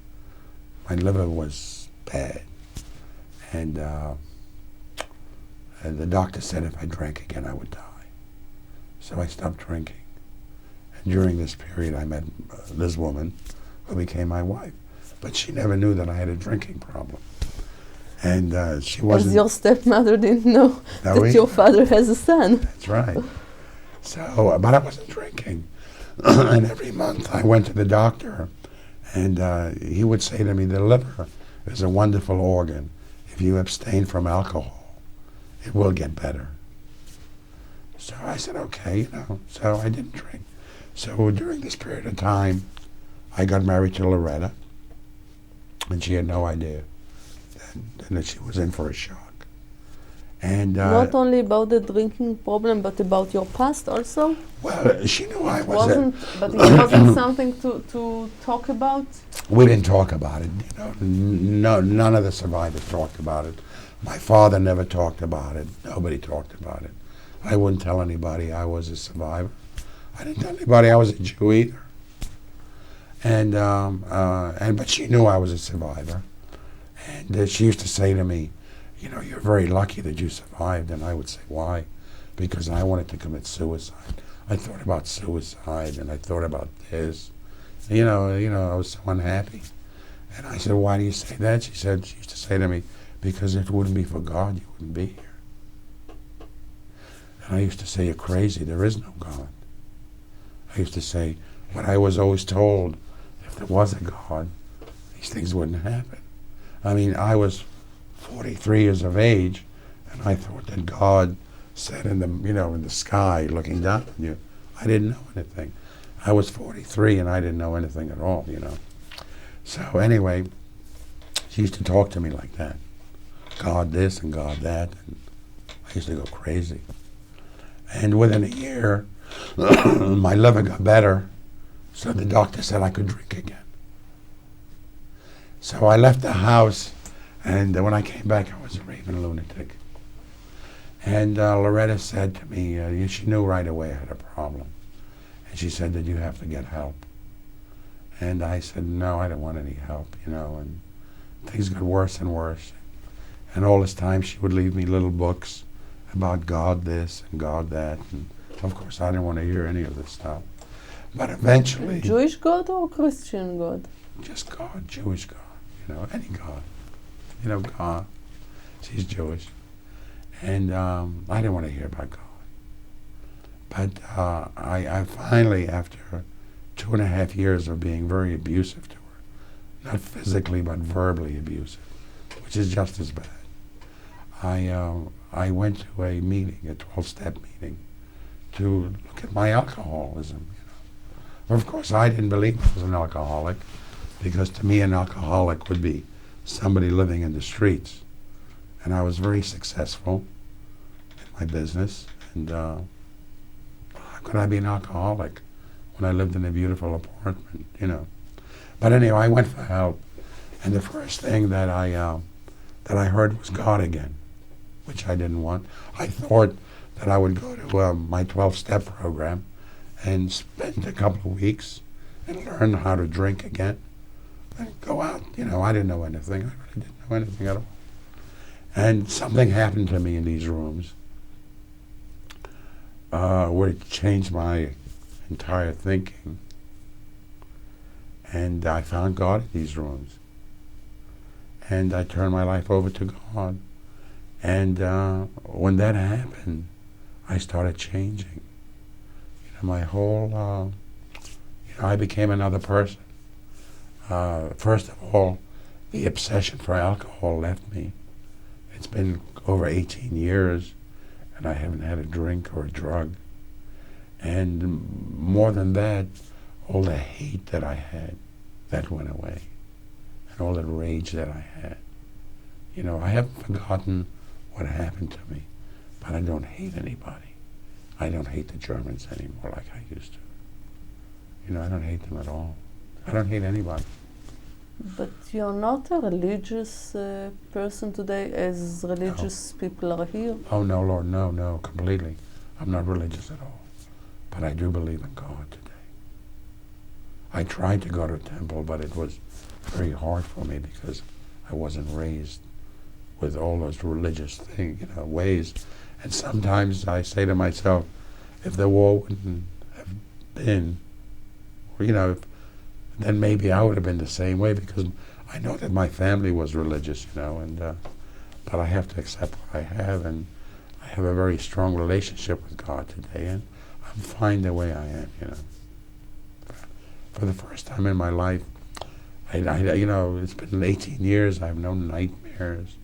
My liver was bad. And the doctor said if I drank again, I would die. So I stopped drinking. And during this period, I met this woman who became my wife. But she never knew that I had a drinking problem. And she wasn't... As your stepmother didn't know that your father has a son. That's right. So, but I wasn't drinking. And every month I went to the doctor, and he would say to me, the liver is a wonderful organ. If you abstain from alcohol, it will get better. So I said, okay, you know, so I didn't drink. So during this period of time, I got married to Loretta, and she had no idea that she was in for a shock. And not only about the drinking problem, but about your past also? Well, she knew I But it wasn't something to talk about? We didn't talk about it. You know, none of the survivors talked about it. My father never talked about it. Nobody talked about it. I wouldn't tell anybody I was a survivor. I didn't tell anybody I was a Jew either. But she knew I was a survivor. And she used to say to me, you know, you're very lucky that you survived. And I would say, why? Because I wanted to commit suicide. I thought about suicide, and I thought about this. You know, I was so unhappy. And I said, why do you say that? She used to say to me, because if it wouldn't be for God, you wouldn't be here. And I used to say, you're crazy, there is no God. I used to say, what I was always told, if there was a God, these things wouldn't happen. I mean, I was 43 years of age, and I thought that God sat in the sky looking down on you. I didn't know anything. I was 43 and I didn't know anything at all, you know. So anyway, she used to talk to me like that. God this and God that, and I used to go crazy. And within a year, my liver got better, so the doctor said I could drink again. So I left the house, and when I came back, I was a raving lunatic. And Loretta said to me, she knew right away I had a problem. And she said that you have to get help. And I said, no, I don't want any help, you know. And things got worse and worse. And all this time she would leave me little books about God this and God that. And of course, I didn't want to hear any of this stuff. But eventually... Jewish God or Christian God? Just God, Jewish God, you know, any God. You know, God. She's Jewish. And I didn't want to hear about God. But I finally, after 2.5 years of being very abusive to her, not physically but verbally abusive, which is just as bad, I went to a meeting, a 12-step meeting, to look at my alcoholism. You know. But of course, I didn't believe I was an alcoholic, because to me an alcoholic would be somebody living in the streets. And I was very successful in my business, and how could I be an alcoholic when I lived in a beautiful apartment, you know? But anyway, I went for help, and the first thing that I heard was God again, which I didn't want. I thought that I would go to my 12-step program and spend a couple of weeks and learn how to drink again and go out. You know, I didn't know anything. I really didn't know anything at all. And something happened to me in these rooms where it changed my entire thinking. And I found God in these rooms. And I turned my life over to God. And when that happened, I started changing. You know, my whole, I became another person. First of all, the obsession for alcohol left me. It's been over 18 years, and I haven't had a drink or a drug. And more than that, all the hate that I had, that went away. And all the rage that I had. You know, I haven't forgotten what happened to me, but I don't hate anybody. I don't hate the Germans anymore like I used to. You know, I don't hate them at all. I don't hate anybody. But you're not a religious person today, as religious people are here? Oh, no, Lord, no, completely. I'm not religious at all. But I do believe in God today. I tried to go to temple, but it was very hard for me because I wasn't raised with all those religious ways. And sometimes I say to myself, if the war wouldn't have been, then maybe I would have been the same way, because I know that my family was religious, and but I have to accept what I have, and I have a very strong relationship with God today, and I'm fine the way I am, For the first time in my life, it's been 18 years. I have no nightmares.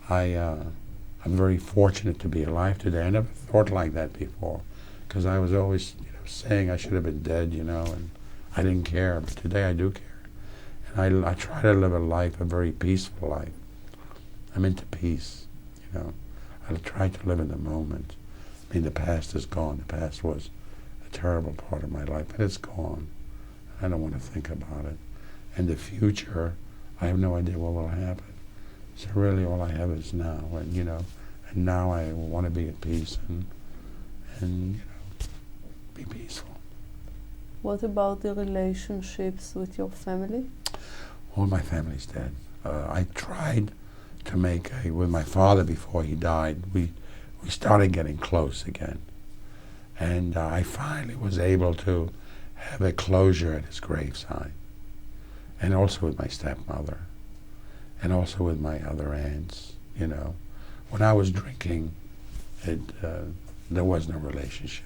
I'm very fortunate to be alive today. I never thought like that before, because I was always, saying I should have been dead, and I didn't care. But today I do care, and I try to live a very peaceful life. I'm into peace, I try to live in the moment. I mean, the past is gone. The past was a terrible part of my life, but it's gone. I don't want to think about it. And the future, I have no idea what will happen. So really all I have is now, and now I want to be at peace and be peaceful. What about the relationships with your family? All my family's dead. I tried to make with my father before he died. We started getting close again, and I finally was able to have a closure at his graveside, and also with my stepmother, and also with my other aunts. When I was drinking, there was no relationship,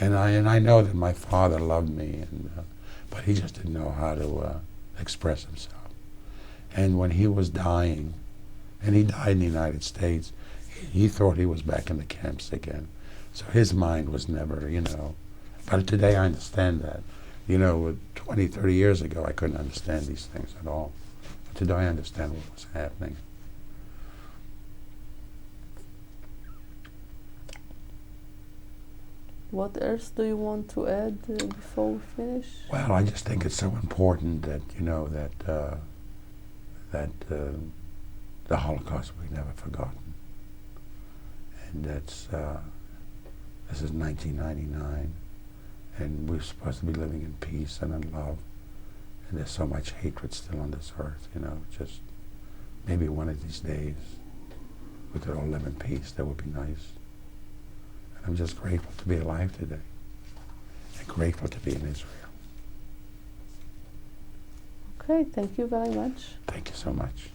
and I know that my father loved me, but he just didn't know how to express himself. And when he was dying, and he died in the United States, he thought he was back in the camps again. So his mind was never, But today I understand that. 20, 30 years ago I couldn't understand these things at all. But today I understand what was happening. What else do you want to add before we finish? Well, I just think it's so important that, that the Holocaust will be never forgotten. And this is 1999, and we're supposed to be living in peace and in love, and there's so much hatred still on this earth, just maybe one of these days we could all live in peace. That would be nice. And I'm just grateful to be alive today, and grateful to be in Israel. Okay, thank you very much. Thank you so much.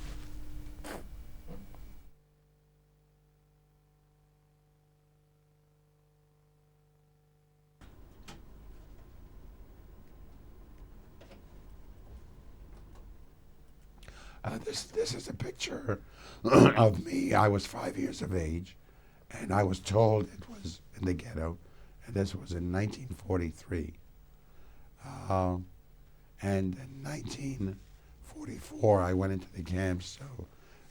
This is a picture of me. I was 5 years of age, and I was told it was in the ghetto, and this was in 1943. And in 1944, I went into the camps, so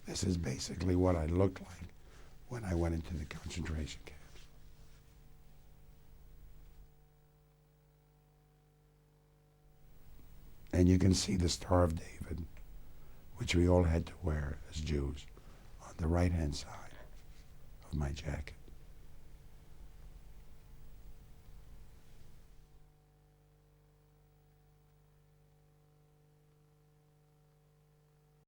this is basically what I looked like when I went into the concentration camps. And you can see the Star of David, which we all had to wear as Jews, on the right-hand side of my jacket.